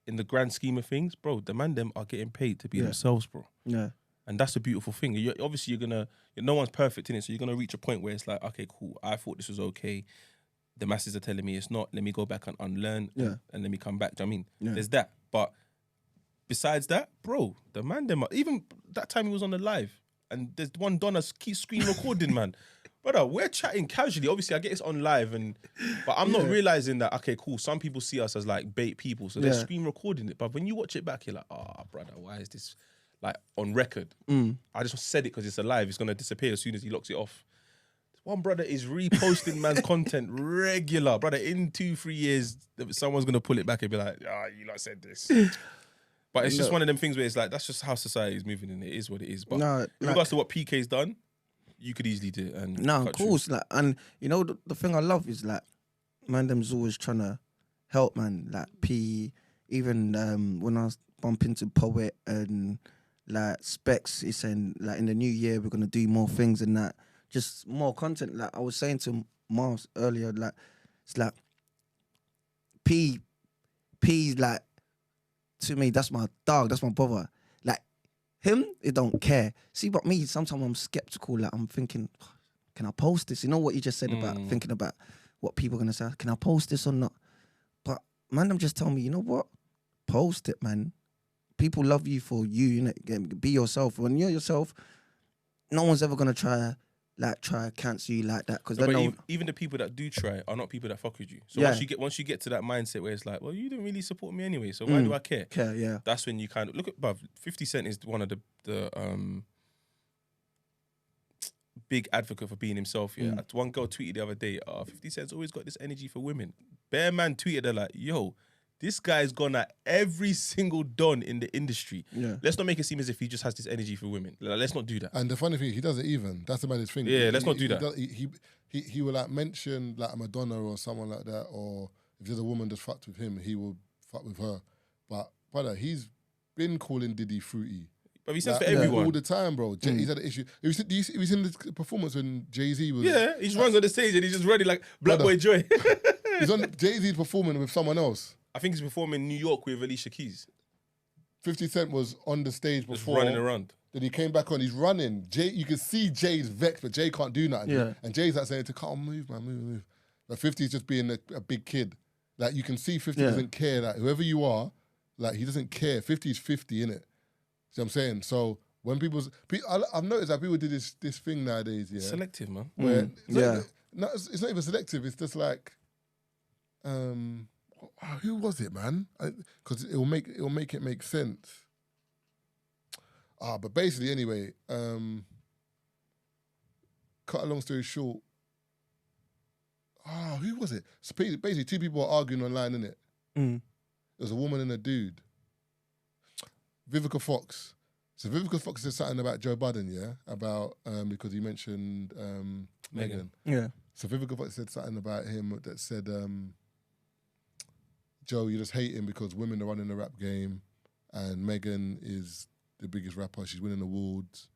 in the grand scheme of things, bro, the man them are getting paid to be themselves, bro. Yeah. And that's a beautiful thing. Obviously, no one's perfect in it, so you're gonna reach a point where it's like, okay, cool. I thought this was okay. The masses are telling me it's not. Let me go back and unlearn and let me come back. Do you know what I mean? There's that. But besides that, bro, the man, even that time he was on the live and there's one Donna keeps screen recording, man. Brother, we're chatting casually. Obviously, I get it's on live, but I'm not realizing that, okay, cool, some people see us as like bait people, so they're screen recording it. But when you watch it back, you're like, brother, why is this like on record? I just said it because it's alive. It's going to disappear as soon as he locks it off. One brother is reposting man's content regular. Brother, in 2-3 years, someone's going to pull it back and be like, you lot said this. But it's just one of them things where it's like, that's just how society is moving and it is what it is. But in regards to what PK's done, you could easily do it. And of course. Like, and you know, the thing I love is like, man, them's always trying to help, man. Like P, even when I was bumping into Poet and like Specs, he's saying like in the new year, we're going to do more things and that. Just more content. Like I was saying to Mars earlier, like it's like P's like, to me, that's my dog, that's my brother. Like him, it don't care. See, but me, sometimes I'm skeptical. Like I'm thinking, can I post this? You know what you just said about thinking about what people are gonna say. Can I post this or not? But man, I'm just telling me, you know what? Post it, man. People love you for you, innit? Be yourself. When you're yourself, no one's ever gonna try to cancel you like that, because even the people that do try are not people that fuck with you. So once you get to that mindset where it's like, well, you didn't really support me anyway, so why do I care? Yeah. That's when you kind of look at, bruv, 50 Cent is one of the big advocate for being himself. Yeah, one girl tweeted the other day, 50 Cent's always got this energy for women. Bear man tweeted her like, yo, this guy's gone at every single don in the industry. Yeah. Let's not make it seem as if he just has this energy for women. Like, let's not do that. And the funny thing, he does it even. That's the maddest thing. Yeah, let's not do that. He will like mention like a Madonna or someone like that, or if there's a woman that's fucked with him, he will fuck with her. But brother, he's been calling Diddy fruity. But he says for everyone all the time, bro. He's had an issue. Have you seen the performance when Jay-Z was? Yeah, he just runs on the stage and he's just ready like Black Boy Joy. He's on Jay-Z's performing with someone else. I think he's performing in New York with Alicia Keys. 50 Cent was on the stage before. Just running around. Then he came back on, he's running. You can see Jay's vexed, but Jay can't do nothing. Yeah. And Jay's like saying to come on, move, man, move. But 50's just being a big kid. Like you can see 50 doesn't care. Like whoever you are, like he doesn't care. 50's 50, innit? See what I'm saying? So when I've noticed that people do this thing nowadays, yeah. Selective, man. Where it's not even selective, it's just like, who was it, man? Because it will make it make sense. But basically, anyway, cut a long story short. Who was it? So basically, two people were arguing online, innit? There was a woman and a dude. Vivica Fox. So Vivica Fox said something about Joe Budden, yeah? About, because he mentioned Megan. Yeah. So Vivica Fox said something about him that said, Joe, you just hate him because women are running the rap game and Megan is the biggest rapper. She's winning awards,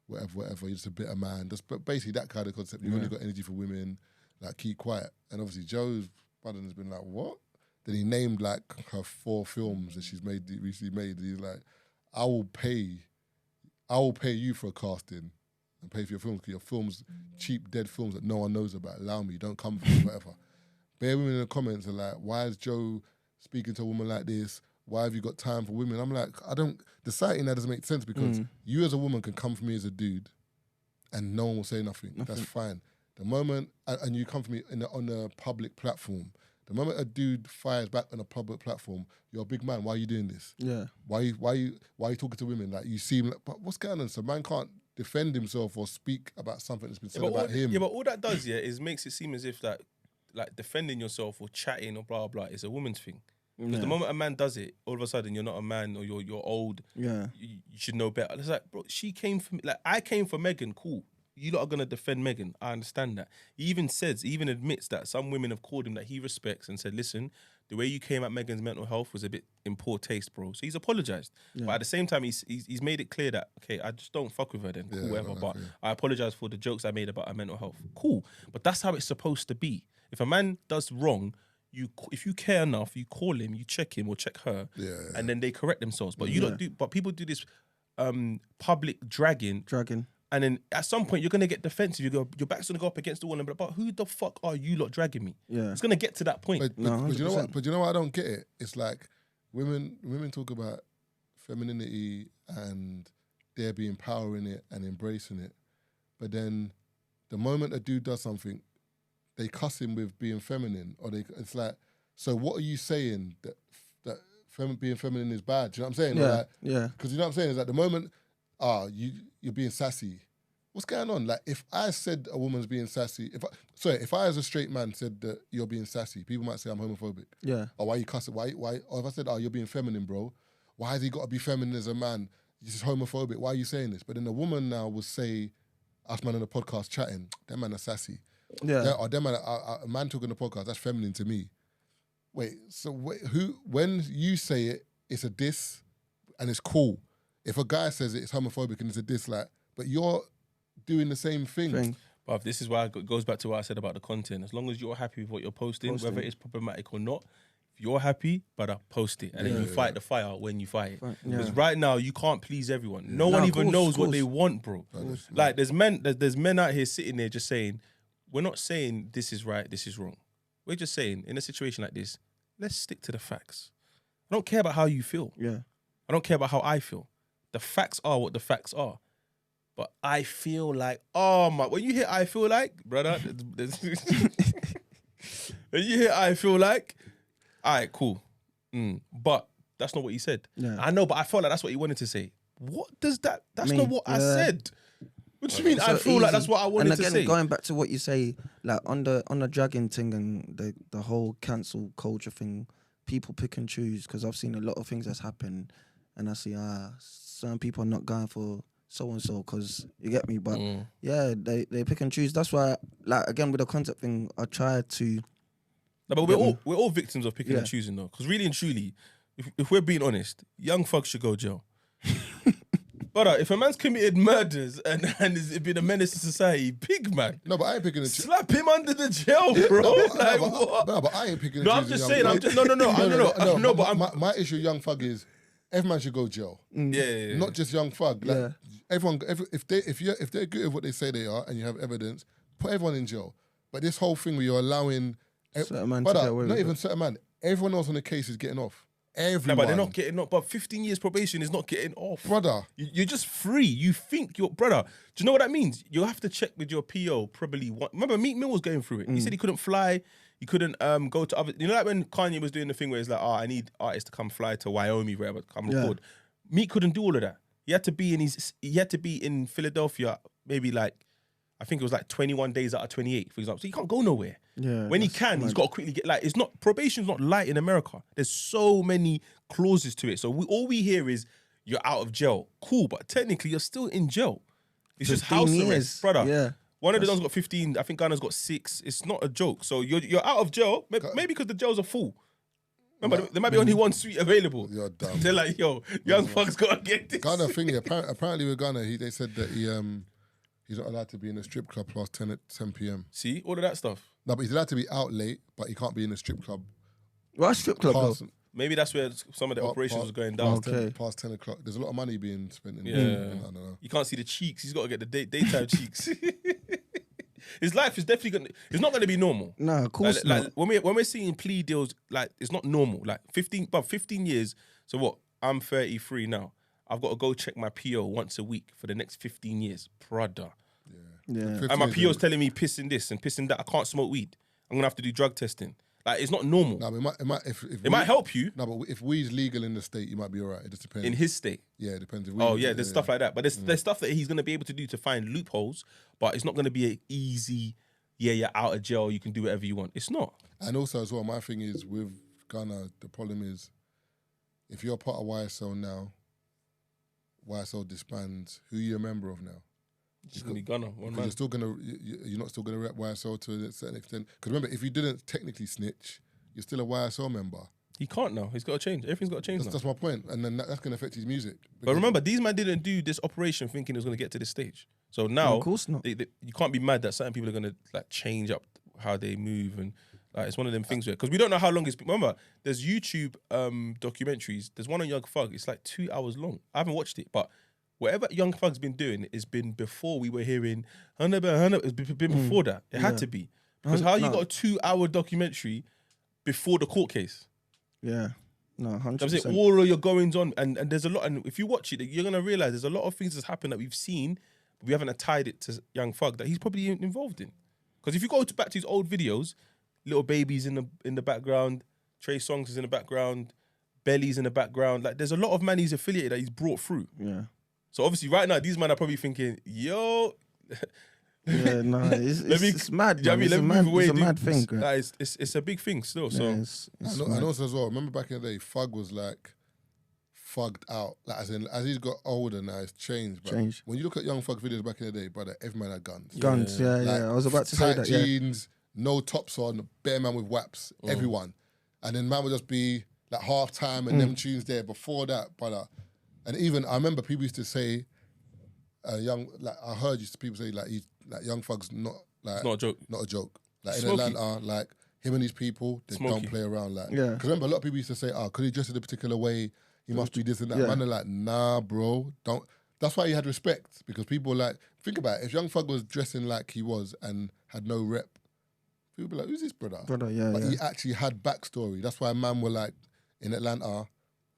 whatever. You're just a bitter man. But basically that kind of concept. You've only got energy for women, like keep quiet. And obviously Joe's Budden has been like, what? Then he named like her 4 films that she's recently made. He's like, I will pay you for a casting and pay for your films because your films, cheap, dead films that no one knows about. Allow me, don't come for me, whatever. Bare women in the comments are like, why is Joe speaking to a woman like this? Why have you got time for women? I'm like, the citing that doesn't make sense because you as a woman can come for me as a dude and no one will say nothing. That's fine. The moment, and you come for me on a public platform, the moment a dude fires back on a public platform, you're a big man, why are you doing this? Yeah. Why are you talking to women? Like you seem like, but what's going on? So man can't defend himself or speak about something that's been said about him. Yeah, but all that does, is makes it seem as if that like defending yourself or chatting or blah blah is a woman's thing. Because the moment a man does it, all of a sudden you're not a man or you're old. Yeah, you should know better. It's like, bro, she came for me. Like I came for Megan. Cool. you lot are gonna defend Megan. I understand that. He even admits that some women have called him that he respects and said, listen, the way you came at Megan's mental health was a bit in poor taste, bro. So he's apologized. But at the same time, he's made it clear that, okay, I just don't fuck with her then, cool, whatever. But I apologize for the jokes I made about her mental health. Cool. But that's how it's supposed to be. If a man does wrong, if you care enough, you call him, you check him or check her, and then they correct themselves. But you don't do. But people do this public dragging, and then at some point you're gonna get defensive. Your back's gonna go up against the wall, and be like, but who the fuck are you lot dragging me? Yeah, it's gonna get to that point. But you know what? But you know what? I don't get it. It's like women talk about femininity and they're being empowering it and embracing it, but then the moment a dude does something, they cuss him with being feminine, or it's like, so what are you saying that being feminine is bad? Do you know what I'm saying? Because you know what I'm saying is at the moment, you're being sassy. What's going on? Like if I said a woman's being sassy, if I as a straight man said that you're being sassy, people might say I'm homophobic. Yeah. Or why you cussing? Why? Or if I said, you're being feminine, bro. Why has he got to be feminine as a man? He's just homophobic. Why are you saying this? But then a woman now will say, us man on the podcast chatting, that man are sassy. Yeah. Or them man, a man talking on the podcast, that's feminine to me. Wait, so when you say it, it's a diss and it's cool. If a guy says it, it's homophobic and it's a diss, like, but you're doing the same thing. But this is why it goes back to what I said about the content. As long as you're happy with what you're posting, whether it's problematic or not, if you're happy, brother, post it. And then you fight the fire when you fight it. Because right now, you can't please everyone. No one even knows what they want, bro. Like, there's men out here sitting there just saying, we're not saying this is right, this is wrong. We're just saying, in a situation like this, let's stick to the facts. I don't care about how you feel. Yeah. I don't care about how I feel. The facts are what the facts are. But I feel like, when you hear I feel like, brother, when you hear I feel like, all right, cool. But that's not what he said. Yeah. I know, but I felt like that's what he wanted to say. What does that, that's not what I said. What do you mean? I feel easy. Like that's what I wanted to say. And again, going back to what you say, like on the dragging thing and the whole cancel culture thing, people pick and choose, because I've seen a lot of things that's happened, and I see certain people are not going for so and so because you get me. But yeah, they pick and choose. That's why, like again with the concept thing, I try to. No, but we're all victims of picking and choosing though, because really and truly, if we're being honest, young fucks should go jail. But if a man's committed murders and has been a menace to society, big man. No, but I ain't picking and choosing. Slap him under the jail, bro. But I ain't picking and choosing. No, I'm just saying. No. But my issue with Young Thug is every man should go jail. Yeah. Not just Young Thug. Like, everyone, if they're good at what they say they are and you have evidence, put everyone in jail. But this whole thing where you're allowing certain man to get away with not even certain man, everyone else on the case is getting off. Everyone. No, but they're not getting off. But 15 years probation is not getting off. Brother. You're just free. You think you're... Brother, do you know what that means? You'll have to check with your PO probably... Remember, Meek Mill was going through it. He said he couldn't fly. He couldn't go to other... You know like when Kanye was doing the thing where it's like, I need artists to come fly to Wyoming, wherever, come record. Meek couldn't do all of that. He had to be in Philadelphia maybe like... I think it was like 21 days out of 28, for example. So he can't go nowhere. Yeah, when he can, he's got to quickly get like, probation's not light in America. There's so many clauses to it. So all we hear is you're out of jail. Cool, but technically you're still in jail. It's just house arrest, brother. Yeah. One of the guys got 15. I think Ghana's got 6. It's not a joke. So you're out of jail. Maybe because the jails are full. Remember, there might be only one suite available. You're dumb. They're like, yo, young fucks gotta get this. Ghana thing. Apparently with Ghana, they said that he's not allowed to be in a strip club past 10 p.m. See? All of that stuff. No, but he's allowed to be out late, but he can't be in a strip club. What strip club though? Maybe that's where some of the operations was going down. Past 10 o'clock. There's a lot of money being spent in I don't know. You can't see the cheeks. He's got to get the daytime cheeks. His life is definitely going to... It's not going to be normal. No, of course not. Like, when we're seeing plea deals, like, it's not normal. Like, 15 years... So what? I'm 33 now. I've got to go check my PO once a week for the next 15 years. Brother. Yeah. And my PO's telling me pissing this and pissing that. I can't smoke weed. I'm going to have to do drug testing. Like, it's not normal. No, but it might help you. No, but if weed's legal in the state, you might be all right. It just depends. In his state? Yeah, it depends. There's stuff like that. But there's stuff that he's going to be able to do to find loopholes, but it's not going to be an easy, you're out of jail, you can do whatever you want. It's not. And also as well, my thing is with Ghana, the problem is, if you're part of YSL now, YSL disbands, who are you a member of now? Just gonna be Gunner, one Because man. you're still gonna, you're not still gonna rep YSL to a certain extent. Because remember, if you didn't technically snitch, you're still a YSL member. He can't now. He's got to change. Everything's got to change now. That's my point, and then that's gonna affect his music. But remember, these men didn't do this operation thinking it was gonna get to this stage. So now, of course not. You can't be mad that certain people are gonna like change up how they move and. Like, it's one of them things where, because we don't know how long it's been. Remember, there's YouTube documentaries. There's one on Young Thug. It's like 2 hours long. I haven't watched it, but whatever Young Thug's been doing has been before we were hearing, it's been before that. It had to be. Because how you got a 2 hour documentary before the court case? Yeah. No, 100%. I'm saying all of your goings on, and there's a lot, and if you watch it, you're going to realize there's a lot of things that's happened that we've seen, but we haven't tied it to Young Thug that he's probably involved in. Because if you go back to his old videos, Little Baby's in the background, Trey Songz is in the background, Belly's in the background. Like, there's a lot of man he's affiliated that he's brought through. Yeah. So obviously, right now, these men are probably thinking, yo. Yeah, no, it's mad. You know what I mean? It's a mad thing. Nah, it's a big thing still. So and also as well, remember back in the day, Thug was like fugged out. Like as he's got older now, it's changed. But when you look at Young Thug videos back in the day, brother, every man had guns. Guns, yeah. I was about to say that. Jeans, no tops on, bare man with waps, everyone. And then man would just be like half time and them tunes there. Before that, brother. And even I remember people used to say, I heard people say like Young Thug's not a joke. Like Smoky. in Atlanta, like him and his people, they Smoky. don't play around. Like, Yeah. because remember a lot of people used to say, could he dress in a particular way? He must be this and that. Yeah. Man, they're like, nah, bro, don't. That's why he had respect, because people like, think about it, if Young Thug was dressing like he was and had no rep, people would be like, who's this brother? But he actually had backstory. That's why man were like, in Atlanta,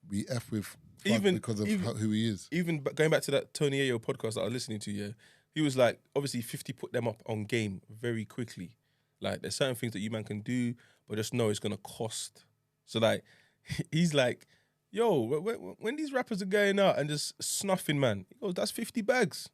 we F with Thug because of who he is. Even going back to that Tony Ayo podcast that I was listening to, he was like, obviously 50 put them up on game very quickly. Like, there's certain things that you man can do, but just know it's going to cost. So like, he's like, yo, when these rappers are going out and just snuffing, man, he goes, that's 50 bags.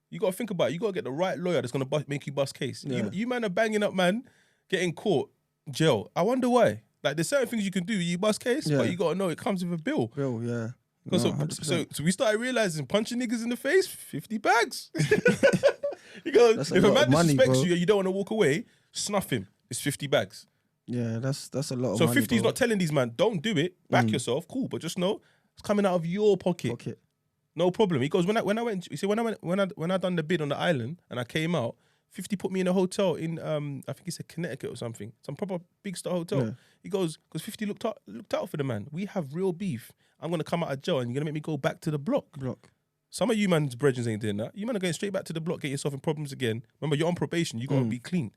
You got to think about it. You got to get the right lawyer that's going to make you bust case. Yeah. You man are banging up, man, getting caught, jail. I wonder why. Like, there's certain things you can do, you bust case, but you got to know it comes with a bill. Bill, yeah. No, so we started realizing punching niggas in the face, 50 bags. He goes, if a man disrespects you and you don't want to walk away, snuff him. It's 50 bags. Yeah, that's a lot of so money. So 50's not telling these man, don't do it, back yourself, cool, but just know it's coming out of your pocket. No problem. He goes, when I done the bid on the island and I came out, 50 put me in a hotel in I think it's a Connecticut or something, some proper big star hotel. Yeah. He goes, because 50 looked out for the man. We have real beef. I'm gonna come out of jail and you're gonna make me go back to the block. Some of you man's brethren ain't doing that. You man are going straight back to the block, get yourself in problems again. Remember, you're on probation, you gotta be clean.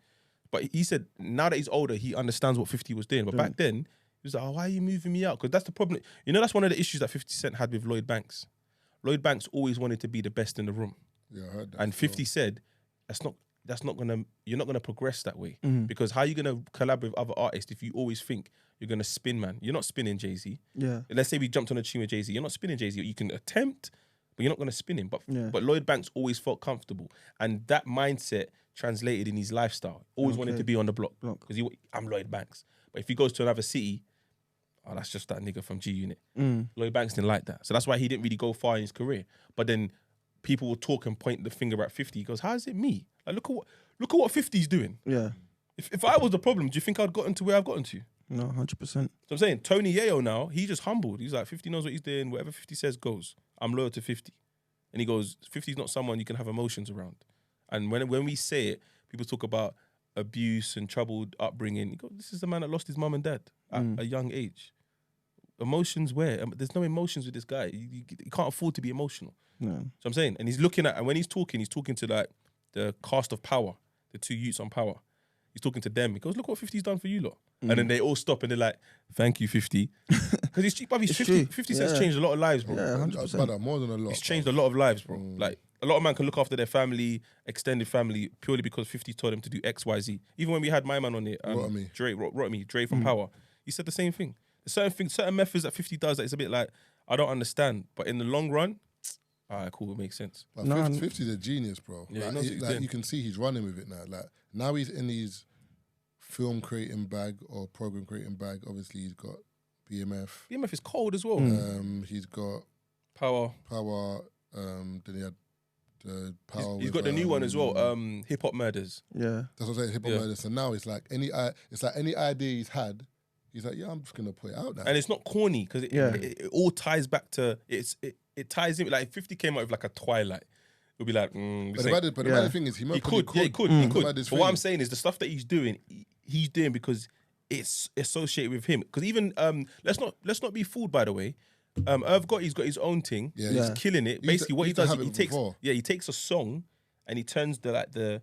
But he said now that he's older, he understands what 50 was doing. But back then, he was like, why are you moving me out? Because that's the problem. You know, that's one of the issues that 50 Cent had with Lloyd Banks. Lloyd Banks always wanted to be the best in the room. Yeah, I heard that. And 50 said, you're not gonna progress that way. Because how are you gonna collaborate with other artists if you always think you're gonna spin, man? You're not spinning Jay-Z. Yeah. Let's say we jumped on a tune with Jay-Z. You're not spinning Jay-Z. You can attempt, but you're not gonna spin him. But Lloyd Banks always felt comfortable. And that mindset translated in his lifestyle. Always wanted to be on the block. Because I'm Lloyd Banks. But if he goes to another city, that's just that nigga from G Unit. Lloyd Banks didn't like that. So that's why he didn't really go far in his career. But then people will talk and point the finger at 50. He goes, how is it me? Like, look at what 50's doing. Yeah. If I was the problem, do you think I'd gotten to where I've gotten to? No, 100%. So I'm saying, Tony Yayo now, he just humbled. He's like, 50 knows what he's doing. Whatever 50 says goes. I'm loyal to 50. And he goes, 50's not someone you can have emotions around. And when we say it, people talk about abuse and troubled upbringing. He goes, this is the man that lost his mum and dad at a young age. Emotions where? There's no emotions with this guy. You can't afford to be emotional. No. So I'm saying, and he's looking at, and when he's talking to like the cast of Power, the two youths on Power. He's talking to them. He goes, look what 50's done for you lot. And then they all stop and they're like, thank you, 50. Because he's 50 Cent's changed a lot of lives, bro. Yeah, 100%. Brother, more than a lot. He's changed a lot of lives, bro. Like, a lot of men can look after their family, extended family, purely because 50 told them to do X, Y, Z. Even when we had my man on it, Dre from Power, he said the same thing. There's certain methods that 50 does that it's a bit like, I don't understand. But in the long run, all right, cool, it makes sense. Like 50's a genius, bro. Yeah, like, you can see he's running with it now. Like, now he's in his film creating bag or program creating bag. Obviously, he's got BMF. BMF is cold as well. He's got Power. Then he had the power. He's with, got the new one as well. Hip Hop Murders. Yeah. That's what I'm saying. Hip hop Yeah. murder. So now it's like any idea he's had. He's like, yeah, I'm just gonna put it out now. And it's not corny because it all ties back to it ties in. Like if 50 came out with like a Twilight, it would be like. But the bad thing is he could. could. But what I'm saying is the stuff that he's doing because it's associated with him. Because even let's not be fooled, by the way. Irv Gotti's got his own thing. Yeah. He's killing it. Basically, what he used to does, have he it takes before. he takes a song and he turns the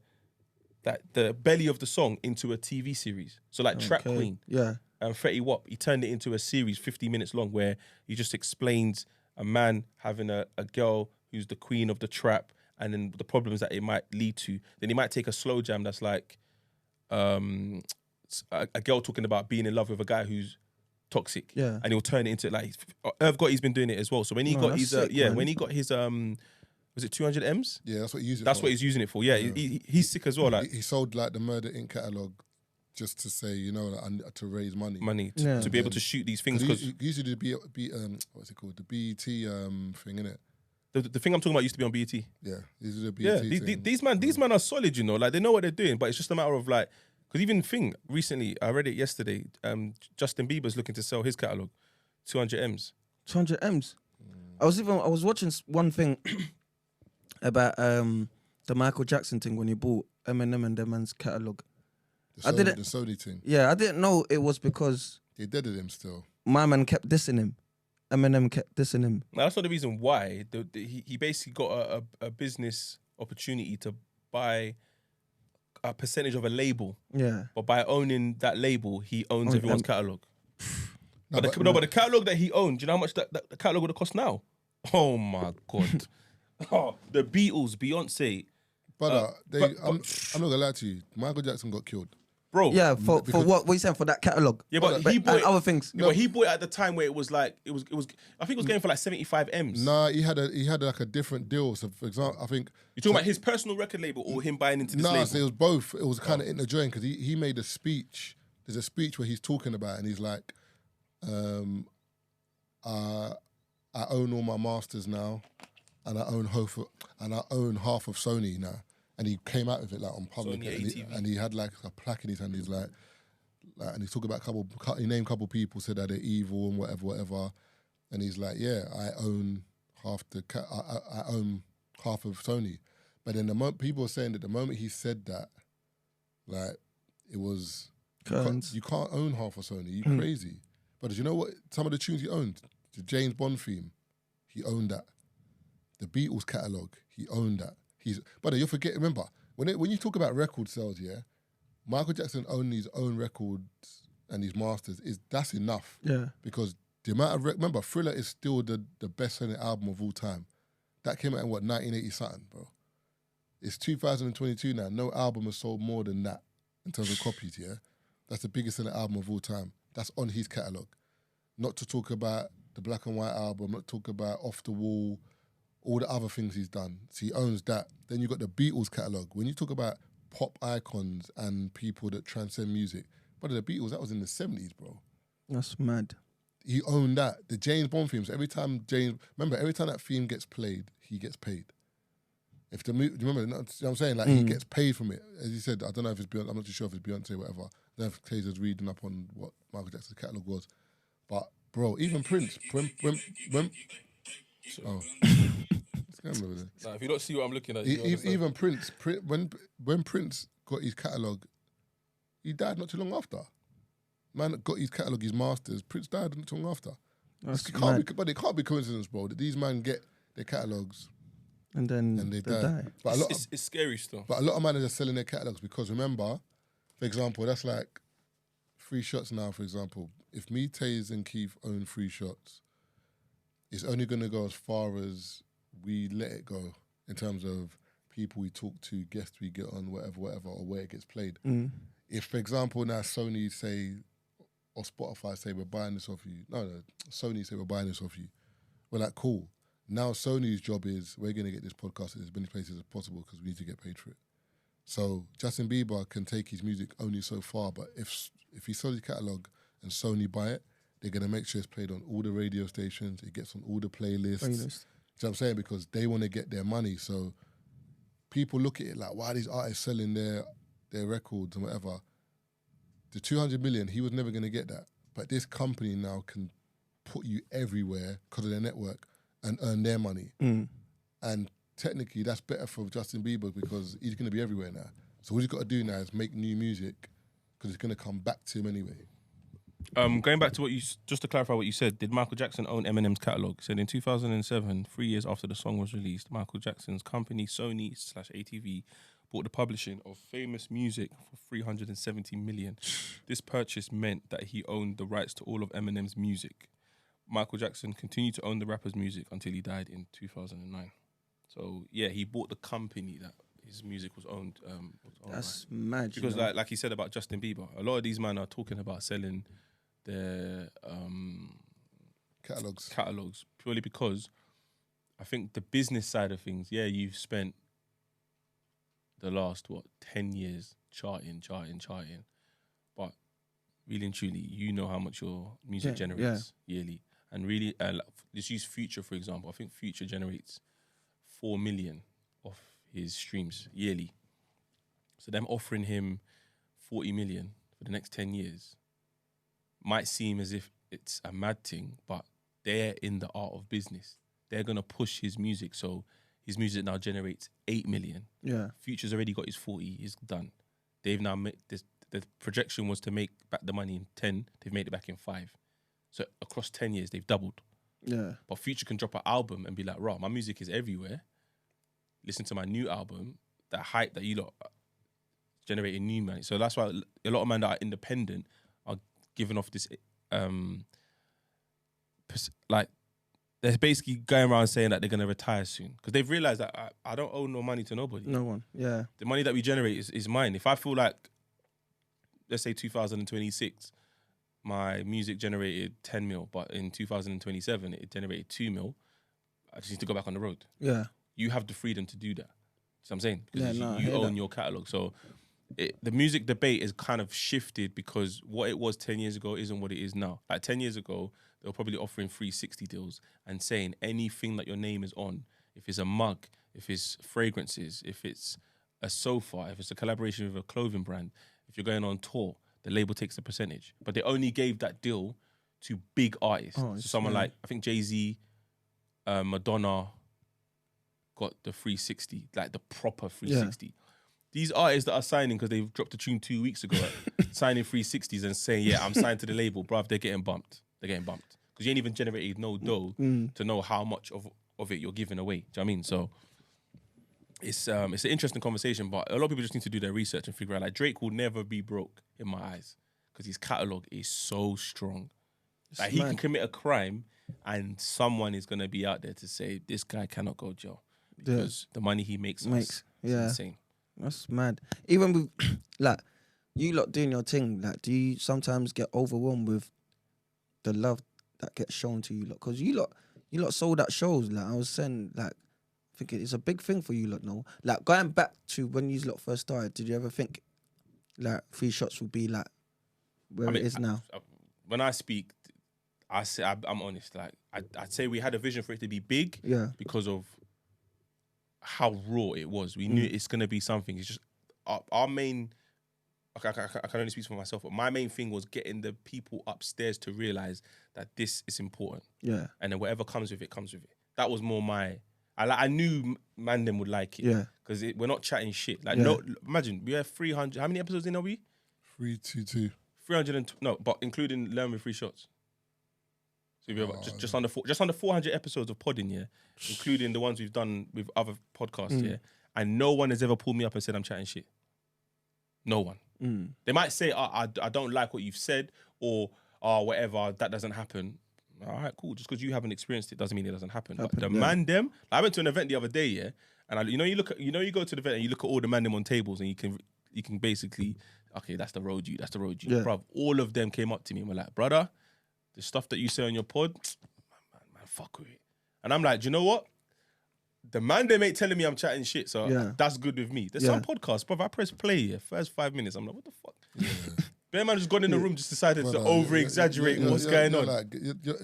belly of the song into a TV series. So like Trap Queen. Yeah. And Fetty Wap, he turned it into a series 50 minutes long where he just explains a man having a girl who's the queen of the trap and then the problems that it might lead to. Then he might take a slow jam that's like a girl talking about being in love with a guy who's toxic. Yeah. And he'll turn it into like Irv Gotti's been doing it as well. So when he got his when he got his was it 200 M's? Yeah, that's what he used it That's for. what he's using it for. Yeah, he's sick as well. Like He sold like the Murder Inc. catalogue just to say, like, to raise money. to be able to shoot these things because He used to do the what's it called? The BET thing, innit? the thing I'm talking about used to be on BET. Yeah, these are the Yeah, BET thing. these men are solid, like they know what they're doing, but it's just a matter of like, because even recently, I read it yesterday, Justin Bieber's looking to sell his catalogue, 200 M's. 200 M's. I was watching one thing about the Michael Jackson thing when he bought Eminem and them man's catalogue. The Sony thing. Yeah, I didn't know it was because They deaded him still. my man kept dissing him. Eminem kept dissing him. Now, that's not the reason why. He basically got a business opportunity to buy a percentage of a label. Yeah. But by owning that label, he owns everyone's catalogue. No, But the catalogue that he owned, do you know how much that catalogue would have cost now? Oh my God. The Beatles, Beyonce. I'm not gonna lie to you. Michael Jackson got killed. Bro. Yeah, for what you saying for that catalogue? Yeah, but he bought and it, other things. Yeah, but he bought it at the time where it was like it was. I think it was going for like 75 M's. Nah, he had like a different deal. So for example, I think You're talking about his personal record label or him buying into this label? So it was both. It was kind of interjoined because he made a speech. There's a speech where he's talking about it and he's like, I own all my masters now, and I own half of Sony now. And he came out with it like on public, and he had like a plaque in his hand. He's like, and he's talking about he named a couple people, said that they're evil and whatever. And he's like, yeah, I own half I own half of Sony. But then people were saying that the moment he said that, like it was you can't own half of Sony. You crazy? But do you know what? Some of the tunes he owned, the James Bond theme, he owned that. The Beatles catalogue, he owned that. But you'll forget. Remember when you talk about record sales, yeah, Michael Jackson owned his own records and his masters. That's enough. Yeah, because the amount of remember, Thriller is still the best-selling album of all time. That came out in 1980 something, bro. It's 2022 now. No album has sold more than that in terms of copies. Yeah, that's the biggest selling album of all time. That's on his catalogue. Not to talk about the Black and White album. Not to talk about Off the Wall. All the other things he's done. So he owns that. Then you got the Beatles catalogue. When you talk about pop icons and people that transcend music, but the Beatles, that was in the 70s, bro. That's mad. He owned that. The James Bond themes, every time that theme gets played, he gets paid. If the movie, remember, you know what I'm saying? Like, he gets paid from it. As you said, I don't know if it's Beyonce, I'm not too sure if it's Beyonce or whatever. I don't know if Tazer's reading up on what Michael Jackson's catalogue was. But, bro, even Prince, If you don't see what I'm looking at, even Prince, when Prince got his catalogue, he died not too long after. Man got his catalogue, his masters. Prince died not too long after. But it can't be coincidence, bro. That these men get their catalogues and they die. But it's scary still. But a lot of managers are selling their catalogues because remember, for example, that's like 3 shots now. For example, if me, Taze, and Keith own 3 shots, it's only going to go as far as we let it go in terms of people we talk to, guests we get on, whatever, or where it gets played. If, for example, now Sony say, or Spotify say, we're buying this off you. No, Sony say, we're buying this off you. We're like, cool. Now Sony's job is, we're going to get this podcast to as many places as possible because we need to get paid for it. So Justin Bieber can take his music only so far, but if he sells his catalogue and Sony buy it, they're going to make sure it's played on all the radio stations, it gets on all the playlists. Do you know what I'm saying? Because they want to get their money. So people look at it like, why are these artists selling their records and whatever? The 200 million, he was never going to get that. But this company now can put you everywhere because of their network and earn their money. And technically, that's better for Justin Bieber because he's going to be everywhere now. So what he's got to do now is make new music because it's going to come back to him anyway. Going back to what just to clarify what you said, did Michael Jackson own Eminem's catalogue? Said in 2007, 3 years after the song was released, Michael Jackson's company Sony/ATV bought the publishing of famous music for 370 million. This purchase meant that he owned the rights to all of Eminem's music. Michael Jackson continued to own the rapper's music until he died in 2009. So yeah, he bought the company that his music was owned. That's mad. Because like he said about Justin Bieber, a lot of these men are talking about selling their catalogs purely because I think the business side of things, yeah, you've spent the last 10 years charting, but really and truly, you know how much your music generates yearly. And really, let's use Future for example. I think Future generates 4 million off his streams yearly. So them offering him 40 million for the next 10 years might seem as if it's a mad thing, but they're in the art of business. They're going to push his music. So his music now generates 8 million. Yeah. Future's already got his 40. He's done. They've now made this. The projection was to make back the money in 10. They've made it back in 5. So across 10 years, they've doubled. Yeah. But Future can drop an album and be like, "Raw, my music is everywhere. Listen to my new album." That hype that you lot generating new money. So that's why a lot of men that are independent are giving off this, like, they're basically going around saying that they're going to retire soon because they've realized that I don't owe no money to nobody. No one, yeah. The money that we generate is mine. If I feel like, let's say 2026, my music generated 10 mil, but in 2027 it generated 2 mil, I just need to go back on the road. Yeah. You have the freedom to do that. That's what I'm saying. Because you own your catalogue. So the music debate is kind of shifted because what it was 10 years ago isn't what it is now. Like 10 years ago, they were probably offering 360 deals and saying anything that your name is on, if it's a mug, if it's fragrances, if it's a sofa, if it's a collaboration with a clothing brand, if you're going on tour, the label takes the percentage. But they only gave that deal to big artists. So someone like, I think Jay-Z, Madonna got the 360, like the proper 360. Yeah. These artists that are signing because they've dropped a tune 2 weeks ago, signing 360s and saying, yeah, I'm signed to the label, bruv, they're getting bumped. Because you ain't even generated no dough to know how much of it you're giving away. Do you know what I mean? So it's an interesting conversation, but a lot of people just need to do their research and figure out, like, Drake will never be broke in my eyes because his catalogue is so strong. Like, he can commit a crime and someone is going to be out there to say, this guy cannot go jail because the money he makes is insane. That's mad. Even with, like, you lot doing your thing, like, do you sometimes get overwhelmed with the love that gets shown to you lot? Because you lot sold out shows. Like, I was saying, like, I think it's a big thing for you lot now. Like, going back to when you lot first started, did you ever think, like, 3 Shots would be, like, it is now? When I speak, I say, I'm honest. Like, I'd say we had a vision for it to be big because of how raw it was. We knew it's going to be something. It's just our main, I can only speak for myself, but my main thing was getting the people upstairs to realise that this is important. Yeah. And then whatever comes with it, comes with it. That was more I knew Mandem would like it. Yeah. Because we're not chatting shit. Like, no, imagine, we have 300, how many episodes in are we? 322. 300 no, but including Learn with 3 Shots. So we have just under 400 episodes of podding, yeah, including the ones we've done with other podcasts, yeah. And no one has ever pulled me up and said I'm chatting shit. No one. They might say, I don't like what you've said, or whatever, that doesn't happen. All right, cool. Just because you haven't experienced it doesn't mean it doesn't happen. But the man them, I went to an event the other day, yeah, and you go to the event and you look at all the man them on tables and you can basically, okay, that's the road you. Yeah. Bruv, all of them came up to me and were like, brother, the stuff that you say on your pod, man, fuck with it. And I'm like, do you know what? The man them ain't telling me I'm chatting shit, so that's good with me. There's some podcasts, bruv, I press play, first 5 minutes, I'm like, what the fuck? Yeah. Bear man just gone in the room, just decided to over-exaggerate what's going on. Like,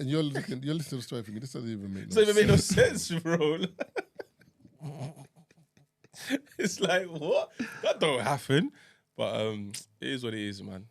you're listening to the story thinking, this doesn't even make no sense. Doesn't even make no sense, bro. It's like, what? That don't happen. But it is what it is, man.